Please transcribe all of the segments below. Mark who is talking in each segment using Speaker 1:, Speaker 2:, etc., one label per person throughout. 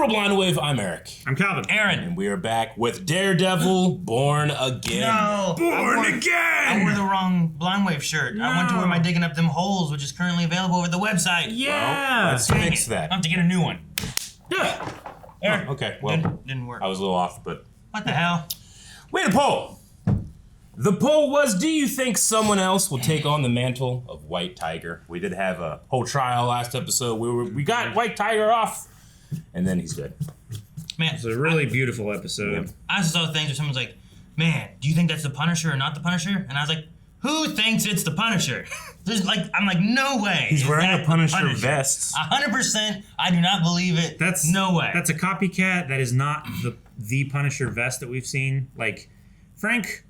Speaker 1: Literal Blind Wave, I'm Eric.
Speaker 2: I'm Calvin.
Speaker 3: Aaron.
Speaker 1: And we are back with Daredevil, Born Again.
Speaker 3: No.
Speaker 2: Born Again!
Speaker 3: I wore the wrong Blind Wave shirt.
Speaker 2: No.
Speaker 3: I went to where my Digging Up Them Holes, which is currently available over the website.
Speaker 2: Yeah!
Speaker 1: Well, let's fix that.
Speaker 3: I have to get a new one.
Speaker 2: Yeah.
Speaker 3: Aaron.
Speaker 1: Oh, okay, well,
Speaker 3: Didn't work.
Speaker 1: I was a little off, but...
Speaker 3: What the hell?
Speaker 1: We had a poll. The poll was, do you think someone else will take on the mantle of White Tiger? We did have a whole trial last episode. We got White Tiger off, and then he's dead.
Speaker 3: Man,
Speaker 2: It's a really beautiful episode.
Speaker 3: I saw things where someone's like, man, do you think that's the Punisher or not the Punisher? And I was like, who thinks it's the Punisher? I'm like, no way.
Speaker 1: He's
Speaker 3: is
Speaker 1: wearing
Speaker 3: that
Speaker 1: a Punisher
Speaker 3: the
Speaker 1: vest.
Speaker 3: 100%, I do not believe it. No way.
Speaker 2: That's a copycat. That is not the Punisher vest that we've seen. Like, Frank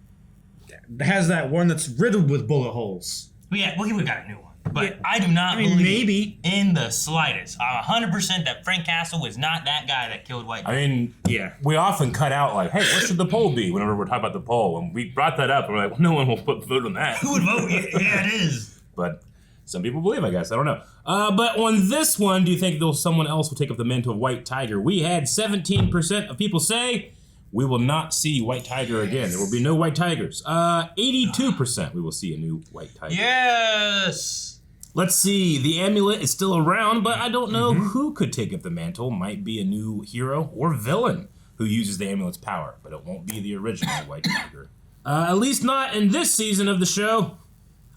Speaker 2: has that one that's riddled with bullet holes.
Speaker 3: Yeah, well, we got a new one. But
Speaker 2: Yeah.
Speaker 3: I do not believe
Speaker 2: maybe
Speaker 3: in the slightest. I'm 100% that Frank Castle was not that guy that killed White Tiger.
Speaker 1: I mean,
Speaker 2: yeah.
Speaker 1: we often cut out like, hey, what should the poll be? Whenever we're talking about the poll. And we brought that up, and we're like, well, no one will vote on that.
Speaker 3: Who would vote? Yeah, it is.
Speaker 1: But some people believe, I guess. I don't know. But on this one, do you think someone else will take up the mantle of White Tiger? We had 17% of people say we will not see White Tiger again. There will be no White Tigers. 82% we will see a new White Tiger.
Speaker 3: Yes.
Speaker 1: Let's see. The amulet is still around, but I don't know who could take up the mantle. Might be a new hero or villain who uses the amulet's power, but it won't be the original White Tiger. At least not in this season of the show.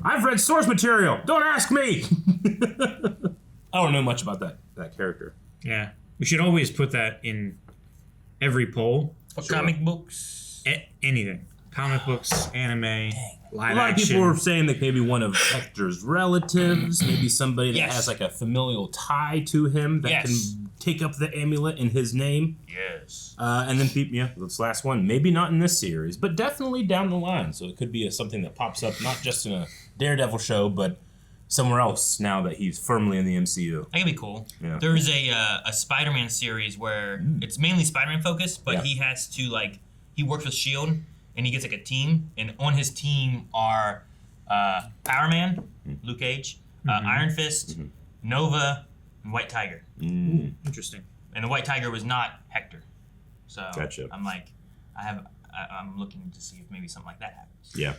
Speaker 1: I've read source material. Don't ask me. I don't know much about that character.
Speaker 2: Yeah. We should always put that in every poll.
Speaker 3: Sure. Comic books.
Speaker 2: Anything. Comic books, anime, live
Speaker 1: A lot of
Speaker 2: action.
Speaker 1: people were saying that maybe one of Hector's relatives, maybe somebody that
Speaker 3: Yes.
Speaker 1: has like a familial tie to him that
Speaker 3: Yes.
Speaker 1: can take up the amulet in his name.
Speaker 3: Yes.
Speaker 1: And then people, this last one, maybe not in this series, but definitely down the line. So it could be something that pops up not just in a Daredevil show, but somewhere else now that he's firmly in the MCU.
Speaker 3: That could be cool.
Speaker 1: Yeah.
Speaker 3: There's a Spider-Man series where it's mainly Spider-Man focused, but
Speaker 1: Yeah.
Speaker 3: he has to he works with S.H.I.E.L.D. and he gets like a team, and on his team are Power Man, Luke Cage, Iron Fist, Nova, and White Tiger.
Speaker 2: Interesting.
Speaker 3: And the White Tiger was not Hector. So
Speaker 1: Gotcha.
Speaker 3: I'm like, I'm looking to see if maybe something like that happens.
Speaker 1: Yeah.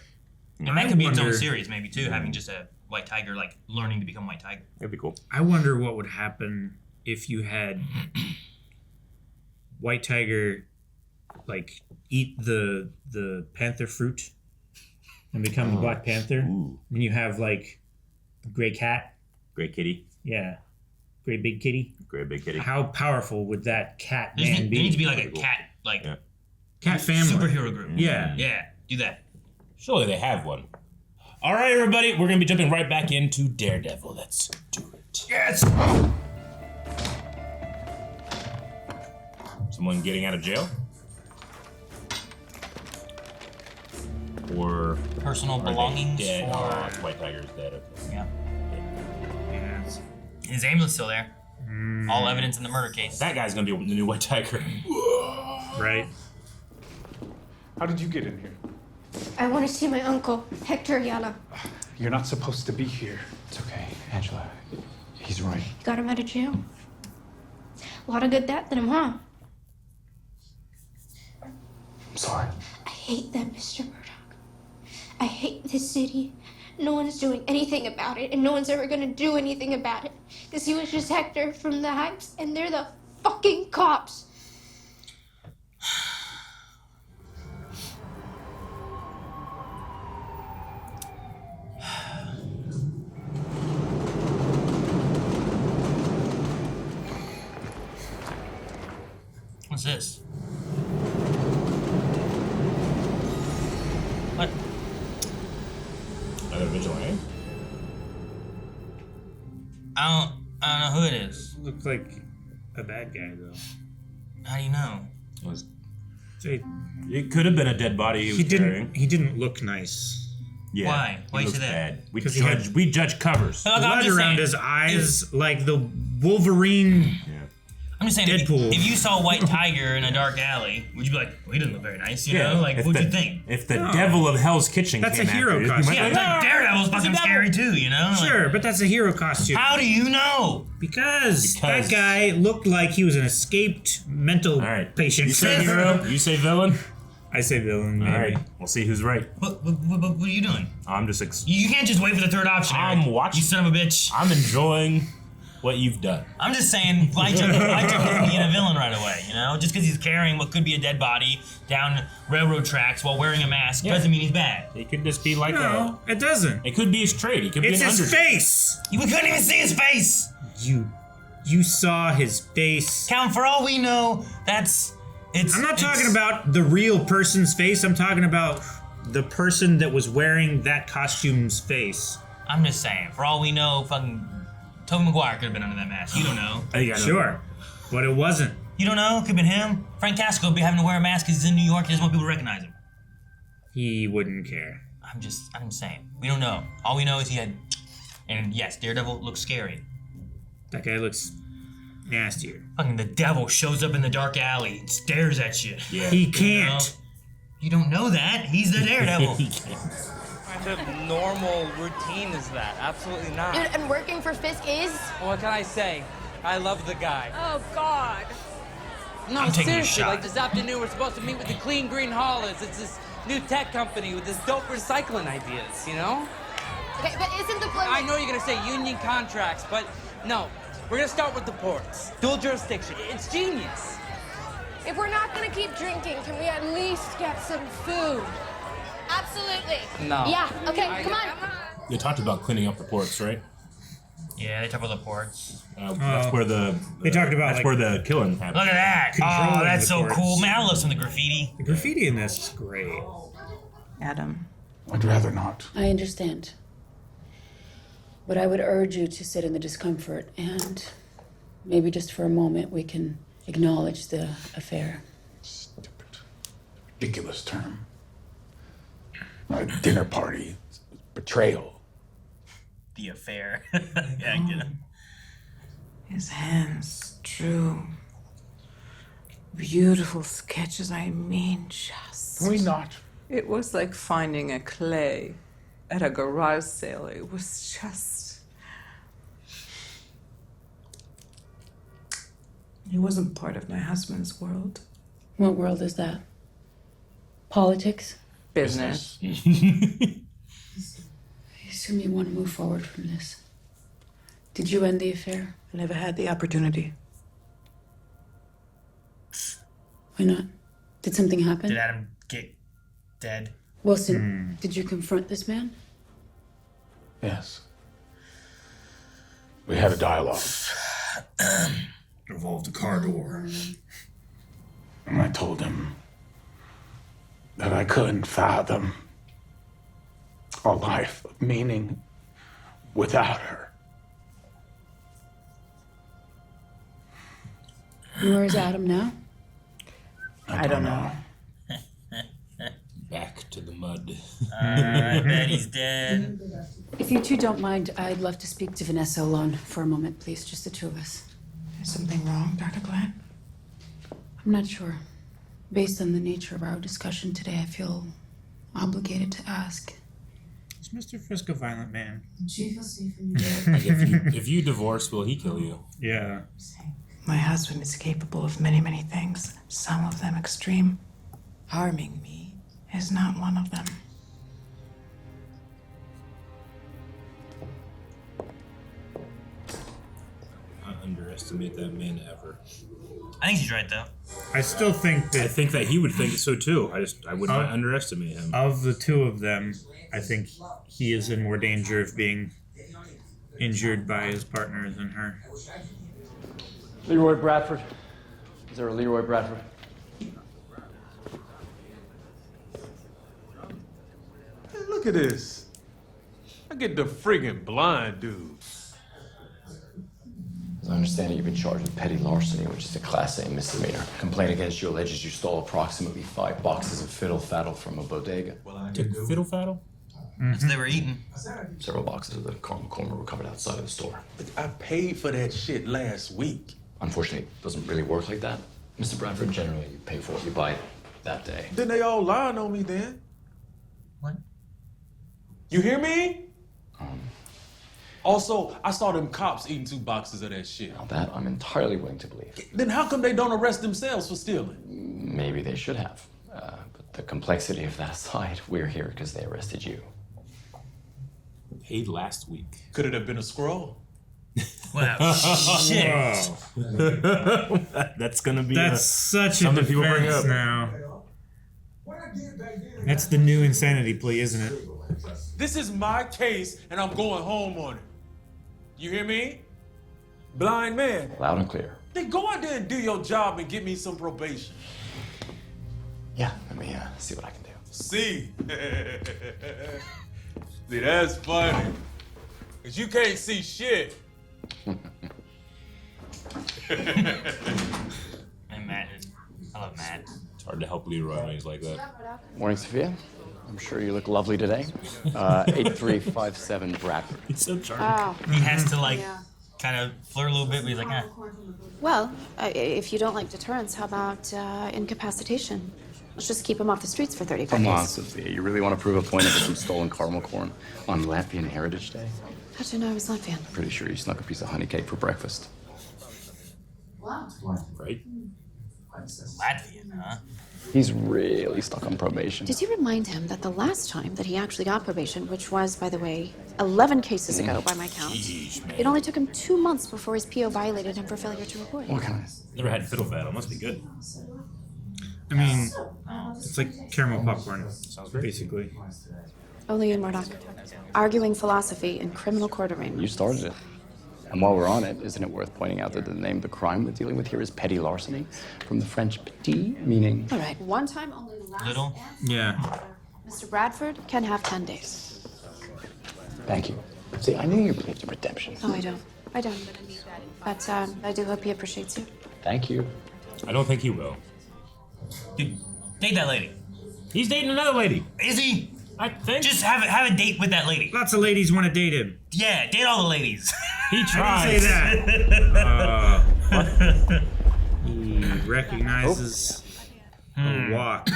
Speaker 3: And that could be its own
Speaker 2: wonder-
Speaker 3: series maybe too, having just a White Tiger learning to become White Tiger.
Speaker 1: That'd be cool.
Speaker 2: I wonder what would happen if you had White Tiger eat the panther fruit and become the Black Panther.
Speaker 1: Ooh.
Speaker 2: And you have Gray Cat.
Speaker 1: Great kitty.
Speaker 2: Yeah. Great Big Kitty.
Speaker 1: Great big kitty.
Speaker 2: How powerful would that cat
Speaker 3: There
Speaker 2: man be?
Speaker 3: needs to be like a
Speaker 1: That'd be cool.
Speaker 3: cat,
Speaker 1: Yeah.
Speaker 2: Cat family.
Speaker 3: superhero group.
Speaker 2: Yeah.
Speaker 3: Yeah, do that.
Speaker 1: Surely they have one. All right, everybody, we're going to be jumping right back into Daredevil. Let's do it.
Speaker 3: Yes!
Speaker 1: Someone getting out of jail? Or
Speaker 3: Personal
Speaker 1: are they
Speaker 3: belongings
Speaker 1: dead?
Speaker 3: for...
Speaker 1: Oh, White Tiger's dead. Okay.
Speaker 3: Yeah.
Speaker 2: Yeah.
Speaker 3: His amulet's still there. All evidence in the murder case.
Speaker 1: That guy's going to be the new White Tiger.
Speaker 2: Right.
Speaker 4: How did you get in here?
Speaker 5: I want to see my uncle, Hector Ayala.
Speaker 4: You're not supposed to be here. It's okay, Angela. He's right.
Speaker 5: Got him out of jail. A lot of good that did him, huh?
Speaker 4: I'm sorry.
Speaker 5: I hate that Mr. Murdoch. I hate this city. No one's doing anything about it, and no one's ever gonna do anything about it. Because he was just Hector from the Heights, and they're the fucking cops.
Speaker 3: What's this? What?
Speaker 1: Another vigilante?
Speaker 3: I don't know who it is.
Speaker 2: Looks like a bad guy, though.
Speaker 3: How do you know?
Speaker 1: It could have been a dead body he was carrying.
Speaker 2: He didn't look nice.
Speaker 1: Yeah,
Speaker 3: Why? Why
Speaker 1: he
Speaker 3: you
Speaker 1: looks
Speaker 3: say that?
Speaker 1: bad.
Speaker 2: 'Cause he had-
Speaker 1: We judge covers.
Speaker 3: I'm
Speaker 2: Blood
Speaker 3: just
Speaker 2: around
Speaker 3: saying.
Speaker 2: his eyes, like the Wolverine.
Speaker 1: Yeah.
Speaker 3: I'm just saying,
Speaker 2: Deadpool.
Speaker 3: if you saw White Tiger in a dark alley, would you be like, well, he doesn't look very nice, you know? Like, what'd you think?
Speaker 1: If the devil of Hell's Kitchen
Speaker 2: That's
Speaker 1: came
Speaker 2: a hero
Speaker 1: after you,
Speaker 2: costume.
Speaker 1: you might
Speaker 3: Yeah,
Speaker 1: be like,
Speaker 3: like Daredevil's fucking scary too, you know? Like,
Speaker 2: Sure, but that's a hero costume.
Speaker 3: how do you know?
Speaker 2: Because that guy looked like he was an escaped mental
Speaker 1: all right.
Speaker 2: patient.
Speaker 1: You say hero, you say villain.
Speaker 2: I say villain, maybe.
Speaker 1: All right, we'll see who's right.
Speaker 3: What are you doing?
Speaker 1: I'm just
Speaker 3: You can't just wait for the third option.
Speaker 1: I'm
Speaker 3: Eric.
Speaker 1: watching.
Speaker 3: You son of a bitch.
Speaker 1: I'm enjoying what you've done.
Speaker 3: I'm just saying, why jump in being a villain right away, you know? Just because he's carrying what could be a dead body down railroad tracks while wearing a mask doesn't mean he's bad.
Speaker 1: It could just be like
Speaker 2: No, it doesn't.
Speaker 1: It could be his trade. He could
Speaker 2: It's
Speaker 1: be an
Speaker 2: his
Speaker 1: underdog.
Speaker 2: face.
Speaker 3: We couldn't even see his face!
Speaker 2: You saw his face.
Speaker 3: Count, for all we know,
Speaker 2: I'm not talking about the real person's face. I'm talking about the person that was wearing that costume's face.
Speaker 3: I'm just saying, for all we know, fucking Tobey Maguire could have been under that mask. You don't know.
Speaker 1: I think I know.
Speaker 2: Sure, but it wasn't.
Speaker 3: You don't know? Could have been him. Frank Castle would be having to wear a mask because he's in New York. He doesn't want people to recognize him.
Speaker 2: He wouldn't care.
Speaker 3: I'm saying. We don't know. All we know is he had. And yes, Daredevil looks scary.
Speaker 2: That guy looks nastier.
Speaker 3: Fucking the devil shows up in the dark alley and stares at you.
Speaker 1: Yeah.
Speaker 2: He can't.
Speaker 3: You don't know that. He's the Daredevil.
Speaker 6: What kind of normal routine is that? Absolutely not.
Speaker 5: Dude, and working for Fisk is?
Speaker 6: What can I say? I love the guy.
Speaker 7: Oh, God.
Speaker 6: No,
Speaker 3: I'm taking a
Speaker 6: seriously,
Speaker 3: shot.
Speaker 6: like this afternoon we're supposed to meet with the Clean Green Haulers. It's this new tech company with this dope recycling ideas, you know?
Speaker 5: Okay, but isn't the plan?
Speaker 6: I know you're gonna say union contracts, but no. We're gonna start with the ports. Dual jurisdiction. It's genius.
Speaker 7: If we're not gonna keep drinking, can we at least get some food?
Speaker 5: Absolutely.
Speaker 6: No.
Speaker 5: Yeah, okay, come on.
Speaker 1: You talked about cleaning up the ports, right?
Speaker 3: Yeah, they talk about the ports.
Speaker 1: That's where
Speaker 2: they talked about,
Speaker 1: that's
Speaker 2: like,
Speaker 1: where the killing happened.
Speaker 3: Look at that.
Speaker 2: Controlling
Speaker 3: Oh, that's
Speaker 2: the
Speaker 3: so
Speaker 2: ports.
Speaker 3: cool. Man, I love some of the graffiti.
Speaker 2: The graffiti in this is great.
Speaker 8: Adam,
Speaker 4: I'd rather not.
Speaker 8: I understand. But I would urge you to sit in the discomfort and maybe just for a moment we can acknowledge the affair.
Speaker 4: Stupid. Ridiculous term. A dinner party. Betrayal.
Speaker 3: The affair. Yeah, I get it.
Speaker 9: His hands drew beautiful sketches. I mean, just.
Speaker 4: Can we not?
Speaker 9: It was like finding a clay at a garage sale. It was just. He wasn't part of my husband's world.
Speaker 8: What world is that? Politics?
Speaker 9: Business.
Speaker 8: I assume you want to move forward from this. Did you end the affair?
Speaker 9: I never had the opportunity.
Speaker 8: Why not? Did something happen?
Speaker 3: Did Adam get dead?
Speaker 8: Wilson, did you confront this man?
Speaker 4: Yes. We had a dialogue.
Speaker 2: Involved a car door.
Speaker 4: And I told him that I couldn't fathom a life of meaning without her.
Speaker 8: And where is Adam now?
Speaker 9: I don't know.
Speaker 1: Back to the mud.
Speaker 3: I bet he's dead.
Speaker 8: If you two don't mind, I'd love to speak to Vanessa alone for a moment, please. Just the two of us.
Speaker 9: Is something wrong, Dr. Glenn?
Speaker 8: I'm not sure. Based on the nature of our discussion today, I feel obligated to ask.
Speaker 2: Is Mr. Fisk a violent man?
Speaker 8: She feels safe in your bed.
Speaker 1: If you divorce, will he kill you?
Speaker 2: Yeah.
Speaker 9: My husband is capable of many, many things, some of them extreme. Harming me is not one of them.
Speaker 1: Not underestimate that man ever.
Speaker 3: I think she's right, though.
Speaker 2: I still think
Speaker 1: I
Speaker 2: that
Speaker 1: think that he would think so too. I would not
Speaker 2: Oh.
Speaker 1: underestimate him.
Speaker 2: of the two of them, I think he is in more danger of being injured by his partner than her.
Speaker 10: Leroy Bradford. Is there a Leroy Bradford?
Speaker 11: Hey, look at this. I get the friggin' blind dude.
Speaker 10: As I understand it, you've been charged with petty larceny, which is a Class A misdemeanor. Complaint against you alleges you stole approximately 5 boxes of fiddle faddle from a bodega.
Speaker 1: Took fiddle faddle?
Speaker 3: That's what they were eating.
Speaker 10: Several boxes of the caramel corn were recovered outside of the store.
Speaker 11: But I paid for that shit last week.
Speaker 10: Unfortunately, it doesn't really work like that. Mr. Bradford, generally you pay for what you buy that day.
Speaker 11: Then they all lying on me then.
Speaker 3: What?
Speaker 11: You hear me? Also, I saw them cops eating 2 boxes of that shit.
Speaker 10: Now that I'm entirely willing to believe.
Speaker 11: Then how come they don't arrest themselves for stealing?
Speaker 10: Maybe they should have. But the complexity of that aside, we're here because they arrested you.
Speaker 1: Paid last week.
Speaker 11: Could it have been a Skrull?
Speaker 3: Wow. Shit.
Speaker 1: That's gonna be.
Speaker 2: That's such a
Speaker 1: something people bring
Speaker 2: defense
Speaker 1: up
Speaker 2: now. That's the new insanity plea, isn't it?
Speaker 11: This is my case, and I'm going home on it. You hear me? Blind man.
Speaker 10: Loud and clear.
Speaker 11: Then go out there and do your job and get me some probation.
Speaker 10: Yeah, let me see what I can do.
Speaker 11: See? See, that's funny. Because you can't see shit.
Speaker 3: And Matt I love Matt.
Speaker 1: It's hard to help Leroy when he's like that.
Speaker 10: Morning, Sophia. I'm sure you look lovely today. 8357 Bradford.
Speaker 1: He's so charming.
Speaker 7: Oh.
Speaker 3: He has to like kind of flirt a little bit, but he's like, eh.
Speaker 12: Well, if you don't like deterrence, how about incapacitation? Let's just keep him off the streets for 35
Speaker 10: Come
Speaker 12: days.
Speaker 10: on, Sophia. You really want to prove a point over some stolen caramel corn on Latvian Heritage Day?
Speaker 12: How'd you know I was Latvian?
Speaker 10: Pretty sure you snuck a piece of honey cake for breakfast.
Speaker 1: Right?
Speaker 3: Latvian, huh?
Speaker 10: He's really stuck on probation.
Speaker 12: Did you remind him that the last time that he actually got probation, which was, by the way, 11 cases ago by my count, it only took him 2 months before his PO violated him for failure to report?
Speaker 10: What kind of...
Speaker 1: Never had fiddle battle. Must be good.
Speaker 2: I mean, it's like caramel popcorn,
Speaker 1: Sounds great.
Speaker 2: basically.
Speaker 12: Only you, Murdoch. Arguing philosophy in criminal court arraignment.
Speaker 10: You started it. And while we're on it, isn't it worth pointing out that the name of the crime we're dealing with here is petty larceny, from the French petit, meaning...
Speaker 12: All right, one time only last
Speaker 3: Little?
Speaker 2: Yeah.
Speaker 12: Mr. Bradford can have 10 days.
Speaker 10: Thank you. See, I knew you believed in redemption.
Speaker 12: Oh, I don't. I don't. But I do hope he appreciates you.
Speaker 10: Thank you.
Speaker 1: I don't think he will.
Speaker 3: Dude, date that lady.
Speaker 1: He's dating another lady.
Speaker 3: Is he?
Speaker 1: I think.
Speaker 3: Just have a date with that lady.
Speaker 2: Lots of ladies want to date him.
Speaker 3: Yeah, date all the ladies.
Speaker 1: He
Speaker 2: I
Speaker 1: tried.
Speaker 2: didn't say that. He recognizes a walk.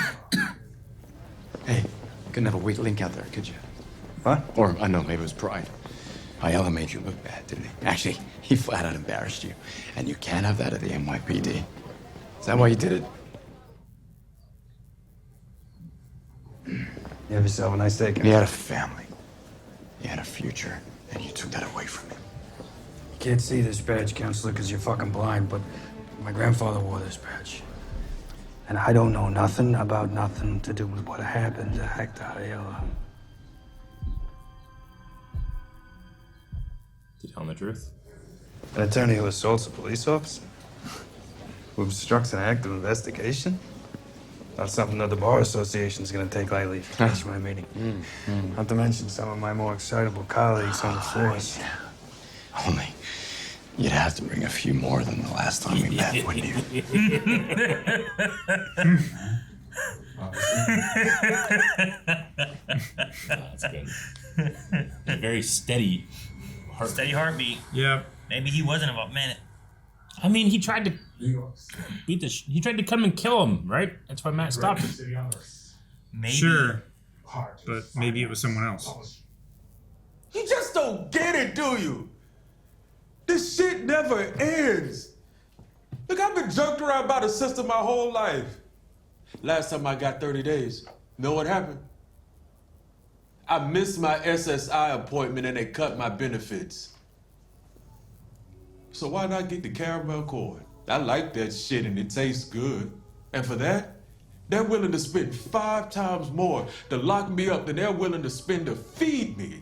Speaker 10: Hey, couldn't have a weak link out there, could you?
Speaker 4: What?
Speaker 10: Or, I know, maybe it was pride. Ayala made you look bad, didn't he? Actually, he flat out embarrassed you. And you can't have that at the NYPD. Is that why you did it?
Speaker 4: You have yourself a nice day,
Speaker 10: He had a family. He had a future. And you took that away from him.
Speaker 4: You can't see this badge, counselor, because you're fucking blind, but my grandfather wore this badge. And I don't know nothing about nothing to do with what happened to Hector Ayala.
Speaker 1: To tell him the truth.
Speaker 4: An attorney who assaults a police officer? Who obstructs an active investigation? Not something that the Bar Association's gonna take lightly if you catch my meeting. Not to mention some of my more excitable colleagues on the force.
Speaker 10: Only, you'd have to bring a few more than the last time we met, wouldn't you?
Speaker 1: That's good. Very steady heart.
Speaker 3: Steady heartbeat.
Speaker 2: Yep.
Speaker 3: Maybe he wasn't about man.
Speaker 1: I mean, he tried to beat the. He tried to come and kill him, right? That's why Matt stopped him.
Speaker 3: Maybe.
Speaker 2: Sure. But maybe it was someone else.
Speaker 11: You just don't get it, do you? This shit never ends. Look, I've been jerked around by the system my whole life. Last time I got 30 days, know what happened? I missed my SSI appointment and they cut my benefits. So why not get the caramel corn? I like that shit and it tastes good. And for that, they're willing to spend 5 times more to lock me up than they're willing to spend to feed me.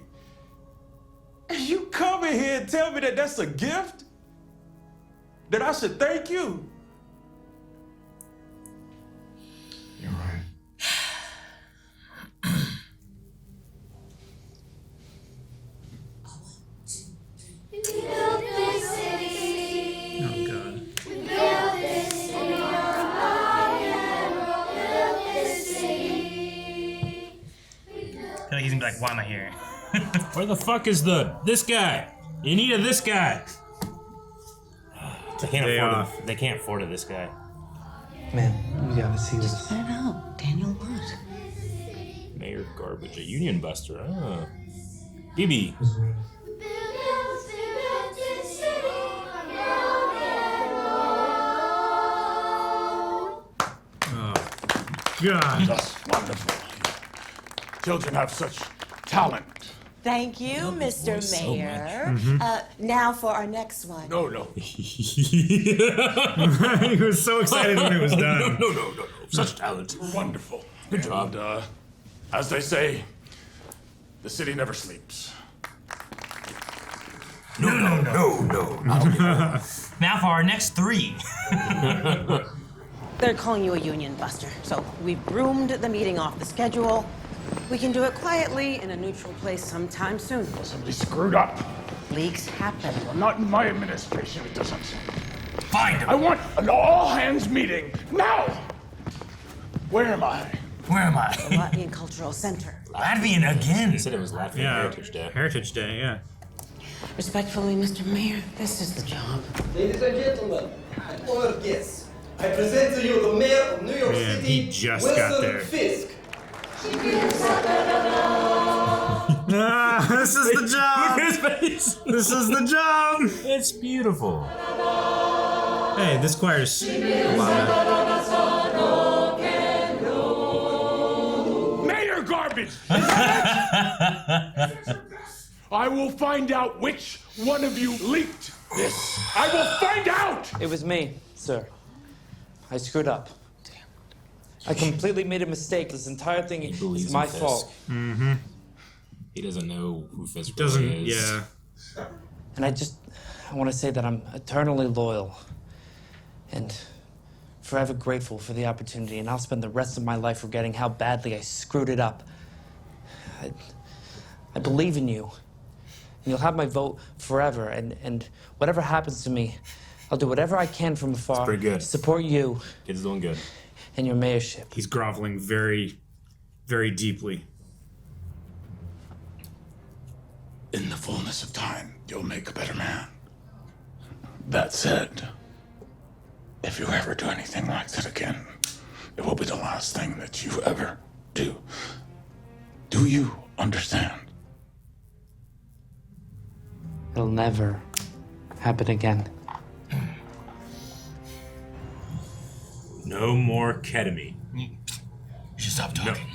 Speaker 11: And you come in here and tell me that that's a gift? That I should thank you?
Speaker 10: You're right.
Speaker 2: Oh, God.
Speaker 3: I feel like he's gonna be like, why am I here?
Speaker 1: Where the fuck is this guy? You needed this guy.
Speaker 2: They can't afford it, this guy.
Speaker 4: Man, you gotta see this.
Speaker 8: I don't know. Daniel what?
Speaker 1: Mayor Garbage, a union buster. Ah. BB.
Speaker 2: God.
Speaker 13: That's wonderful. Children have such talent.
Speaker 14: Thank you, Mr. Mayor. Now for our next one.
Speaker 13: No.
Speaker 2: He was so excited when it was done.
Speaker 13: No. Such talent. Wonderful. Good job. And, as they say, the city never sleeps.
Speaker 3: No. Now for our next 3.
Speaker 14: They're calling you a union buster, so we've broomed the meeting off the schedule. We can do it quietly in a neutral place sometime soon.
Speaker 13: Somebody screwed up.
Speaker 14: Leaks happen.
Speaker 13: Well, not in my administration, it doesn't.
Speaker 3: Find him.
Speaker 13: I want an all-hands meeting now. Where am I?
Speaker 14: The Latvian Cultural Center.
Speaker 3: Latvian again.
Speaker 1: They said it was Latvian Heritage Day.
Speaker 2: Heritage Day, yeah.
Speaker 14: Respectfully, Mr. Mayor, this is the job.
Speaker 15: Ladies and gentlemen, and honored guests, I present to you the mayor of New York
Speaker 2: Man,
Speaker 15: City,
Speaker 2: he just got there.
Speaker 15: Fisk.
Speaker 2: This is the job.
Speaker 1: Look at his face.
Speaker 2: This is the job.
Speaker 1: It's beautiful.
Speaker 2: Hey, this choir's a lot
Speaker 13: Mayor Garbage! I will find out which one of you leaked this. I will find out!
Speaker 16: It was me, sir. I screwed up. I completely made a mistake. This entire thing is my fault.
Speaker 2: Mm-hmm.
Speaker 1: He doesn't know who Fisk really is.
Speaker 2: Yeah.
Speaker 16: And I want to say that I'm eternally loyal and forever grateful for the opportunity, and I'll spend the rest of my life forgetting how badly I screwed it up. I believe in you, and you'll have my vote forever, and whatever happens to me, I'll do whatever I can from afar
Speaker 1: pretty good.
Speaker 16: to support you.
Speaker 1: Kid's doing good.
Speaker 16: And your mayorship.
Speaker 2: He's groveling very, very deeply.
Speaker 13: In the fullness of time, you'll make a better man. That said, if you ever do anything like that again, it will be the last thing that you ever do. Do you understand?
Speaker 16: It'll never happen again.
Speaker 1: No more ketamine.
Speaker 3: You should stop talking.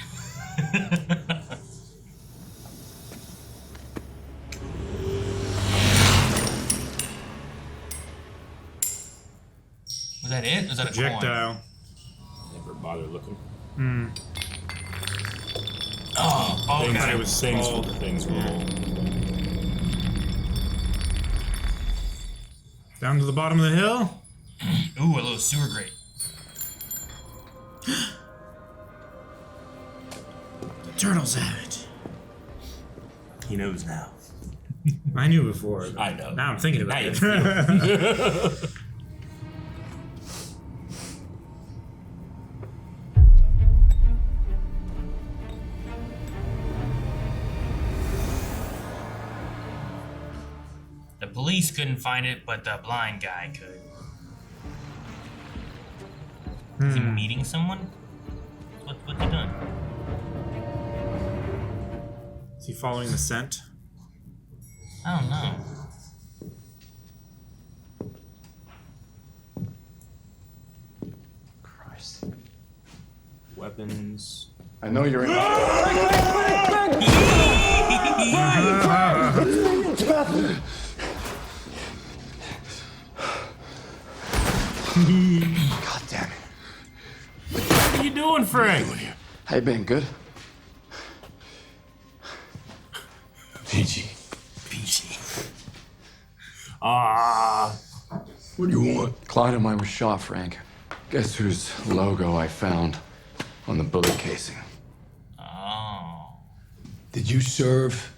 Speaker 3: Was that it? Was that a
Speaker 2: projectile?
Speaker 1: Never bother looking.
Speaker 3: Oh, okay.
Speaker 2: I thought it was
Speaker 1: things.
Speaker 2: small.
Speaker 1: Things roll.
Speaker 2: Down to the bottom of the hill.
Speaker 3: Ooh, a little sewer grate.
Speaker 2: The turtles have it.
Speaker 1: He knows now.
Speaker 2: I knew before.
Speaker 1: I know.
Speaker 2: Now I'm thinking about
Speaker 1: Now
Speaker 2: it.
Speaker 3: The police couldn't find it, but the blind guy could. Is he meeting someone? What's he done?
Speaker 2: Is he following the scent?
Speaker 3: I don't know.
Speaker 10: Christ.
Speaker 1: Weapons.
Speaker 10: I know you're in. God damn it.
Speaker 1: What are you doing, Frank?
Speaker 10: How you been? Good?
Speaker 13: PG.
Speaker 1: Ah.
Speaker 10: What do you want? Clyde and mine were shot, Frank. Guess whose logo I found on the bullet casing?
Speaker 3: Oh.
Speaker 15: Did you serve?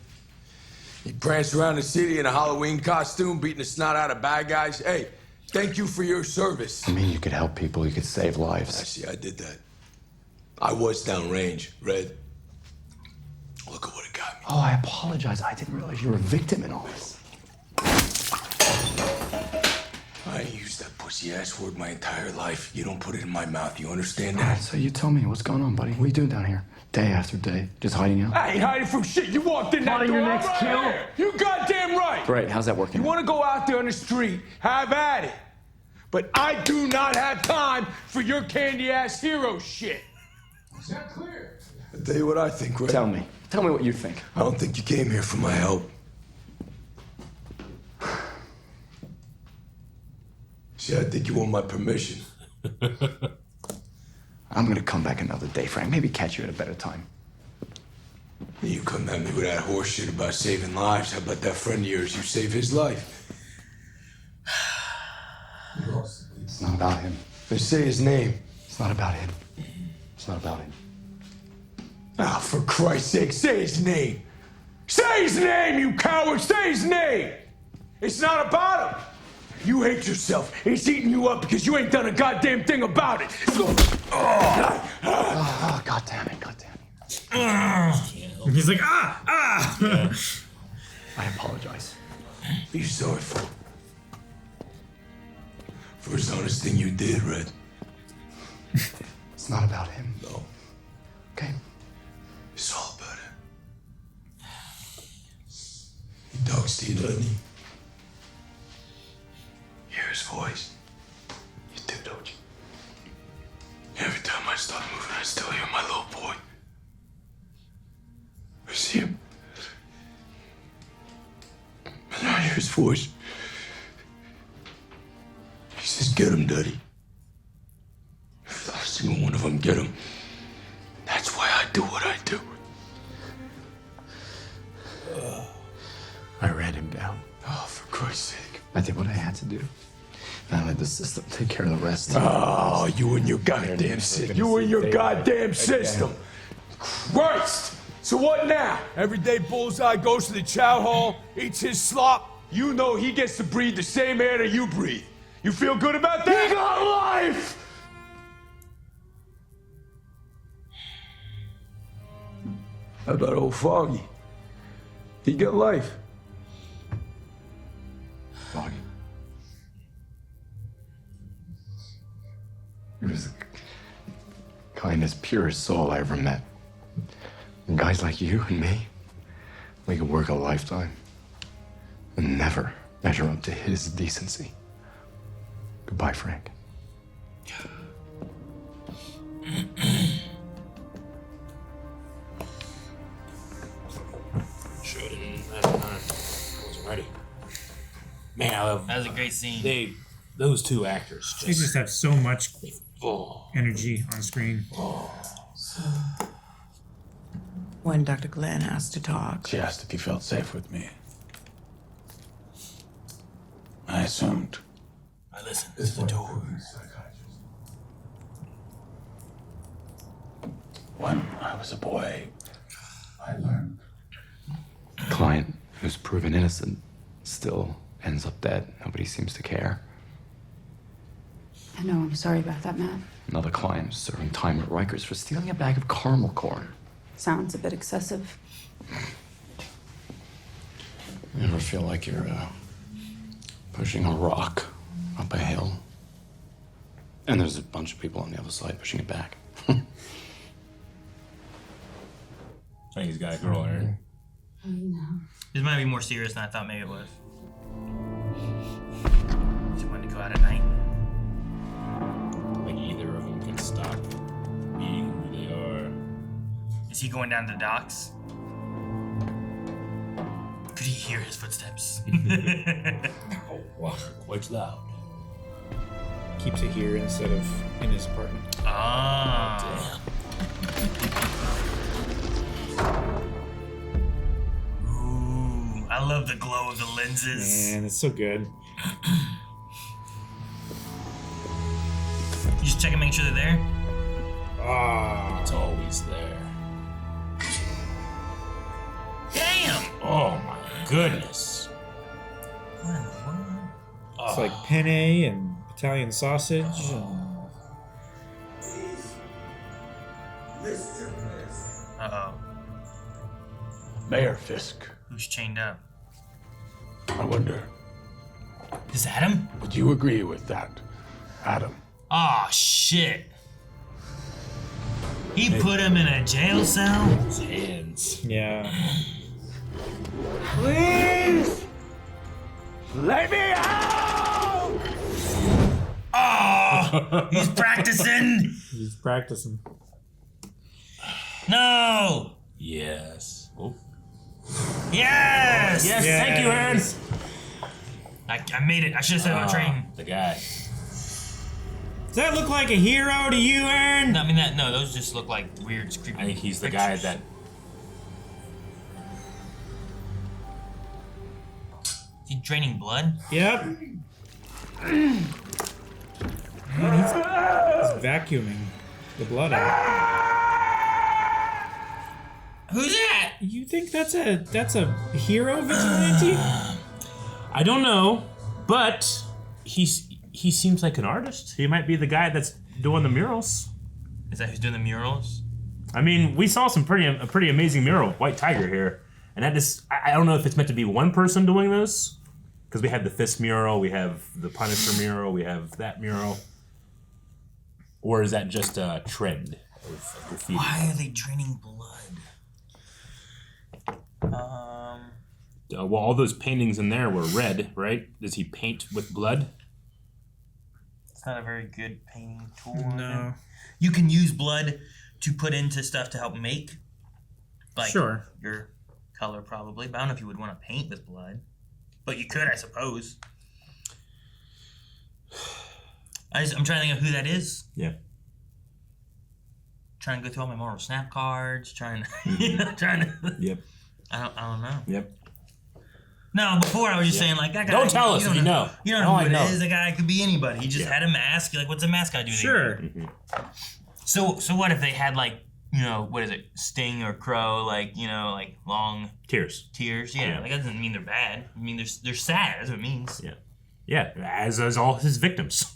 Speaker 15: You pranced around the city in a Halloween costume, beating the snot out of bad guys. Hey, thank you for your service.
Speaker 10: I mean, you could help people, you could save
Speaker 15: I
Speaker 10: lives.
Speaker 15: see, I did that. I was downrange, Red. Look at what it got me.
Speaker 10: Oh, I apologize. I didn't realize you were a victim in all this.
Speaker 15: I I ain't used that pussy ass word my entire life. You don't put it in my mouth. You understand that?
Speaker 10: So you tell me what's going on, buddy. What are you doing down here? Day after day, just hiding out?
Speaker 15: I ain't hiding from shit. You walked in that
Speaker 10: Plotting
Speaker 15: door.
Speaker 10: your next
Speaker 15: I'm right
Speaker 10: kill?
Speaker 15: here. You goddamn right.
Speaker 10: Great, how's that working?
Speaker 15: You want to go out there on the street, have at it. But I do not have time for your candy ass hero shit. Is that clear? I'll tell you what I think, Red.
Speaker 10: Tell me. Tell me what you think.
Speaker 15: I don't think you came here for my help. See, I think you want my permission.
Speaker 10: I'm gonna come back another day, Frank. Maybe catch you at a better time.
Speaker 15: You come at me with that horse shit about saving lives. How about that friend of yours? You save his life.
Speaker 10: It's not about him.
Speaker 15: Then say his name.
Speaker 10: It's not about him. It's not about him.
Speaker 15: Ah, for Christ's sake, say his name. Say his name, you coward! Say his name! It's not about him. You hate yourself. It's eating you up because you ain't done a goddamn thing about it.
Speaker 10: Oh, God damn it, God damn it.
Speaker 2: He's like, ah!
Speaker 10: Yeah. I apologize.
Speaker 15: Be sorry for first honest thing you did, Red.
Speaker 10: It's not about him.
Speaker 15: No.
Speaker 10: Okay.
Speaker 15: It's all about him. He talks to you, doesn't he? Hear his voice. You do, don't you? Every time I start moving, I still hear my little boy. I see him. And I hear his voice. He says, "Get him, Daddy." Every last single one of them, get him. That's why I do what I do.
Speaker 10: I ran him down.
Speaker 15: Oh, for Christ's sake.
Speaker 10: I did what I had to do. And I let the system take care of the rest.
Speaker 15: Oh, you and your goddamn system. You and your goddamn system. Christ! So what now? Every day Bullseye goes to the chow hall, eats his slop. You know he gets to breathe the same air that you breathe. You feel good about that? He got life! How about old Foggy? He got life.
Speaker 10: Foggy. He was the kindest, purest soul I ever met. And guys like you and me, we could work a lifetime and never measure up to his decency. Goodbye, Frank.
Speaker 1: Showed it last time. I wasn't ready. Man, I love.
Speaker 3: That was a great scene.
Speaker 1: Those two actors.
Speaker 2: They just have so much energy on screen.
Speaker 9: When Dr. Glenn asked to talk,
Speaker 13: She asked if he felt safe with me. I assumed.
Speaker 1: I listened to the door.
Speaker 13: When I was a boy, I learned.
Speaker 10: A client who's proven innocent still ends up dead. Nobody seems to care.
Speaker 8: I know, I'm sorry about that, Matt.
Speaker 10: Another client is serving time at Rikers for stealing a bag of caramel corn.
Speaker 8: Sounds a bit excessive.
Speaker 10: You ever feel like you're pushing a rock up a hill? And there's a bunch of people on the other side pushing it back.
Speaker 1: I think he's got a girl in her.
Speaker 8: I know.
Speaker 3: This might be more serious than I thought maybe it was. She wanted to go out at night.
Speaker 1: Like either of them can stop being who they are.
Speaker 3: Is he going down the docks? Could he hear his footsteps?
Speaker 1: Oh, wow, quite loud.
Speaker 2: Keeps it here instead of in his apartment.
Speaker 3: Ah. Ooh, I love the glow of the lenses.
Speaker 2: Man, it's so good.
Speaker 3: You just check and make sure they're there?
Speaker 1: Ah, it's always there.
Speaker 3: Damn!
Speaker 1: Oh my goodness.
Speaker 2: It's like penne and Italian sausage.
Speaker 3: Uh-oh.
Speaker 13: Mayor Fisk.
Speaker 3: Who's chained up?
Speaker 13: I wonder
Speaker 3: Is Adam?
Speaker 13: Would you agree with that, Adam?
Speaker 3: Oh, shit. He put him in a jail cell?
Speaker 1: His hands.
Speaker 2: Yeah.
Speaker 15: Please! Let me out!
Speaker 3: Oh! He's practicing!
Speaker 2: He's practicing.
Speaker 3: No!
Speaker 1: Yes. Oh.
Speaker 3: Yes!
Speaker 1: Yes, thank you, Aaron.
Speaker 3: I made it. I should have said on train.
Speaker 1: The guy.
Speaker 2: Does that look like a hero to you, Aaron?
Speaker 3: No, I mean, no, those just look like weird, creepy.
Speaker 1: I think he's the guy that.
Speaker 3: Is he draining blood?
Speaker 2: Yep. Man, he's vacuuming the blood out.
Speaker 3: Who's that?
Speaker 2: You think that's a hero vigilante?
Speaker 1: I don't know, but he seems like an artist. He might be the guy that's doing the murals.
Speaker 3: Is that who's doing the murals?
Speaker 1: I mean, we saw a pretty amazing mural of White Tiger here, and that just I don't know if it's meant to be one person doing this, because we have the Fisk mural, we have the Punisher mural, we have that mural, or is that just a trend of graffiti?
Speaker 3: Why are they draining blood?
Speaker 1: Well, all those paintings in there were red, right? Does he paint with blood?
Speaker 3: It's not a very good painting tool.
Speaker 2: No.
Speaker 3: You can use blood to put into stuff to help make, like,
Speaker 2: Sure.
Speaker 3: your color probably. But I don't know if you would want to paint with blood. But you could, I suppose. I'm trying to think of who that is.
Speaker 1: Yeah.
Speaker 3: Trying to go through all my Marvel Snap cards. Trying to.
Speaker 1: Yep.
Speaker 3: I don't know.
Speaker 1: Yep.
Speaker 3: No, before I was just saying, like, that guy.
Speaker 1: Don't tell us if you know.
Speaker 3: You don't know who it is. That guy could be anybody. He just had a mask. You're like, what's a mask guy doing?
Speaker 2: Sure.
Speaker 3: So what if they had, like, what is it? Sting or Crow, like, like long
Speaker 1: tears.
Speaker 3: Yeah. Like, that doesn't mean they're bad. I mean, they're sad. That's what it means.
Speaker 1: Yeah. Yeah, as all his victims.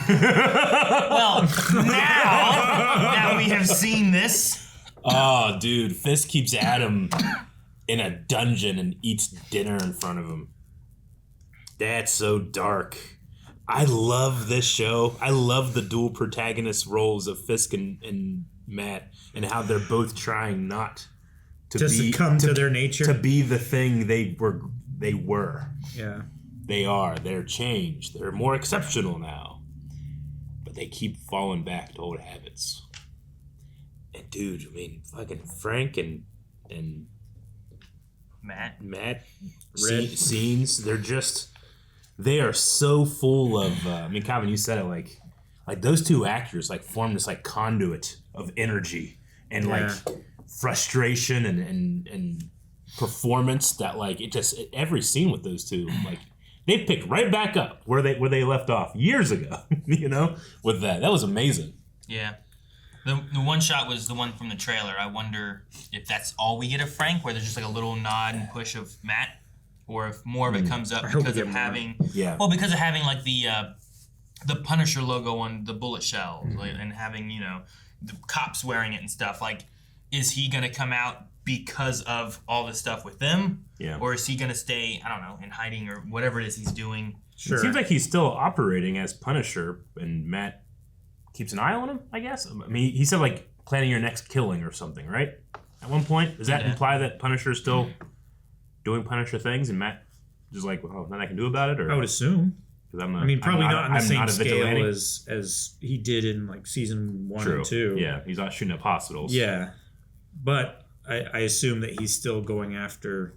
Speaker 3: Well, now we have seen this.
Speaker 1: Oh, dude, Fisk keeps Adam in a dungeon and eats dinner in front of him. That's so dark. I love this show. I love the dual protagonist roles of Fisk and Matt, and how they're both trying not to
Speaker 2: succumb to their nature,
Speaker 1: to be the thing they were.
Speaker 2: Yeah.
Speaker 1: They are. They're changed. They're more exceptional now. But they keep falling back to old habits. And dude, I mean, fucking Frank and Matt scenes, they are so full of, I mean, Calvin, you said it, like those two actors, like, form this, like, conduit of energy and, like, frustration and performance that, like, every scene with those two, like, they picked right back up where they left off years ago, with that. That was amazing.
Speaker 3: Yeah. The one shot was the one from the trailer. I wonder if that's all we get of Frank, where there's just like a little nod and push of Matt, or if more of it comes up because of having, because of having like the Punisher logo on the bullet shells, like, and having the cops wearing it and stuff. Like, is he gonna come out because of all this stuff with them?
Speaker 1: Yeah.
Speaker 3: Or is he gonna stay, I don't know, in hiding or whatever it is he's doing?
Speaker 1: Sure. It seems like he's still operating as Punisher, and Matt keeps an eye on him, I guess. I mean, he said, like, planning your next killing or something, right? At one point. Does that imply that Punisher is still doing Punisher things, and Matt is like, well, nothing I can do about it? Or
Speaker 2: I would assume.
Speaker 1: Probably
Speaker 2: not in the same scale as he did in, like, season 1 and 2.
Speaker 1: Yeah, he's not shooting up hospitals.
Speaker 2: Yeah. But I assume that he's still going after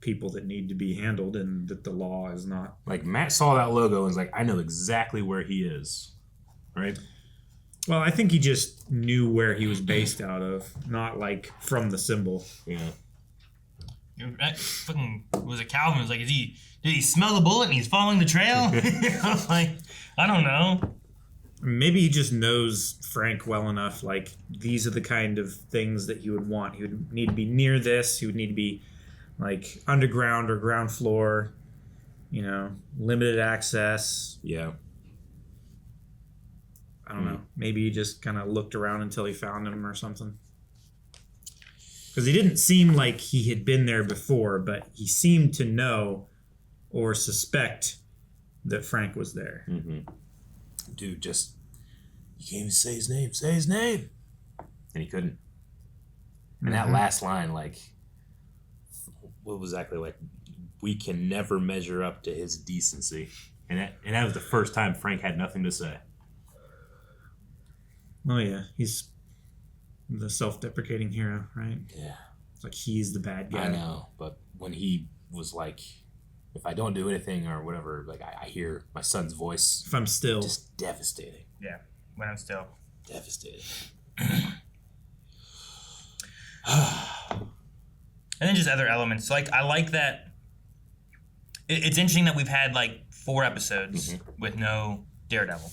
Speaker 2: people that need to be handled, and that the law is not.
Speaker 1: Like, Matt saw that logo and was like, I know exactly where he is. Right?
Speaker 2: Well, I think he just knew where he was based out of, not like from the symbol.
Speaker 1: Yeah.
Speaker 3: Fucking was it Calvin? Was like, did he smell the bullet and he's following the trail? I was like, I don't know.
Speaker 2: Maybe he just knows Frank well enough. Like, these are the kind of things that he would want. He would need to be near this. He would need to be like underground or ground floor. Limited access.
Speaker 1: Yeah.
Speaker 2: I don't know. Maybe he just kind of looked around until he found him or something. Because he didn't seem like he had been there before, but he seemed to know or suspect that Frank was there.
Speaker 1: Dude, just you can't even say his name. Say his name, and he couldn't. And that last line, like, what was exactly like? We can never measure up to his decency, and that was the first time Frank had nothing to say.
Speaker 2: Oh yeah, he's the self-deprecating hero, right?
Speaker 1: Yeah,
Speaker 2: it's like he's the bad guy.
Speaker 1: I know, but when he was like, if I don't do anything or whatever, like I hear my son's voice.
Speaker 2: If I'm still,
Speaker 1: just devastating.
Speaker 3: Yeah, when I'm still
Speaker 1: devastating.
Speaker 3: And then just other elements. Like, I like that. It's interesting that we've had like 4 episodes with no Daredevil.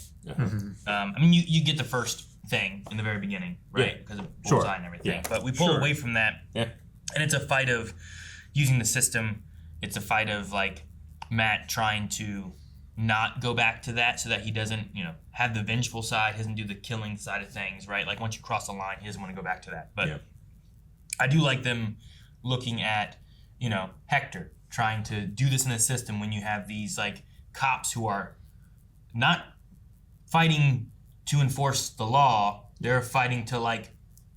Speaker 3: I mean, you get the first thing in the very beginning, right? Because of Bullseye and everything.
Speaker 1: Yeah.
Speaker 3: But we pull away from that.
Speaker 1: Yeah.
Speaker 3: And it's a fight of using the system. It's a fight of like Matt trying to not go back to that so that he doesn't, have the vengeful side, he doesn't do the killing side of things, right? Like once you cross the line, he doesn't want to go back to that. But I do like them looking at, Hector trying to do this in the system when you have these like cops who are not fighting to enforce the law, they're fighting to like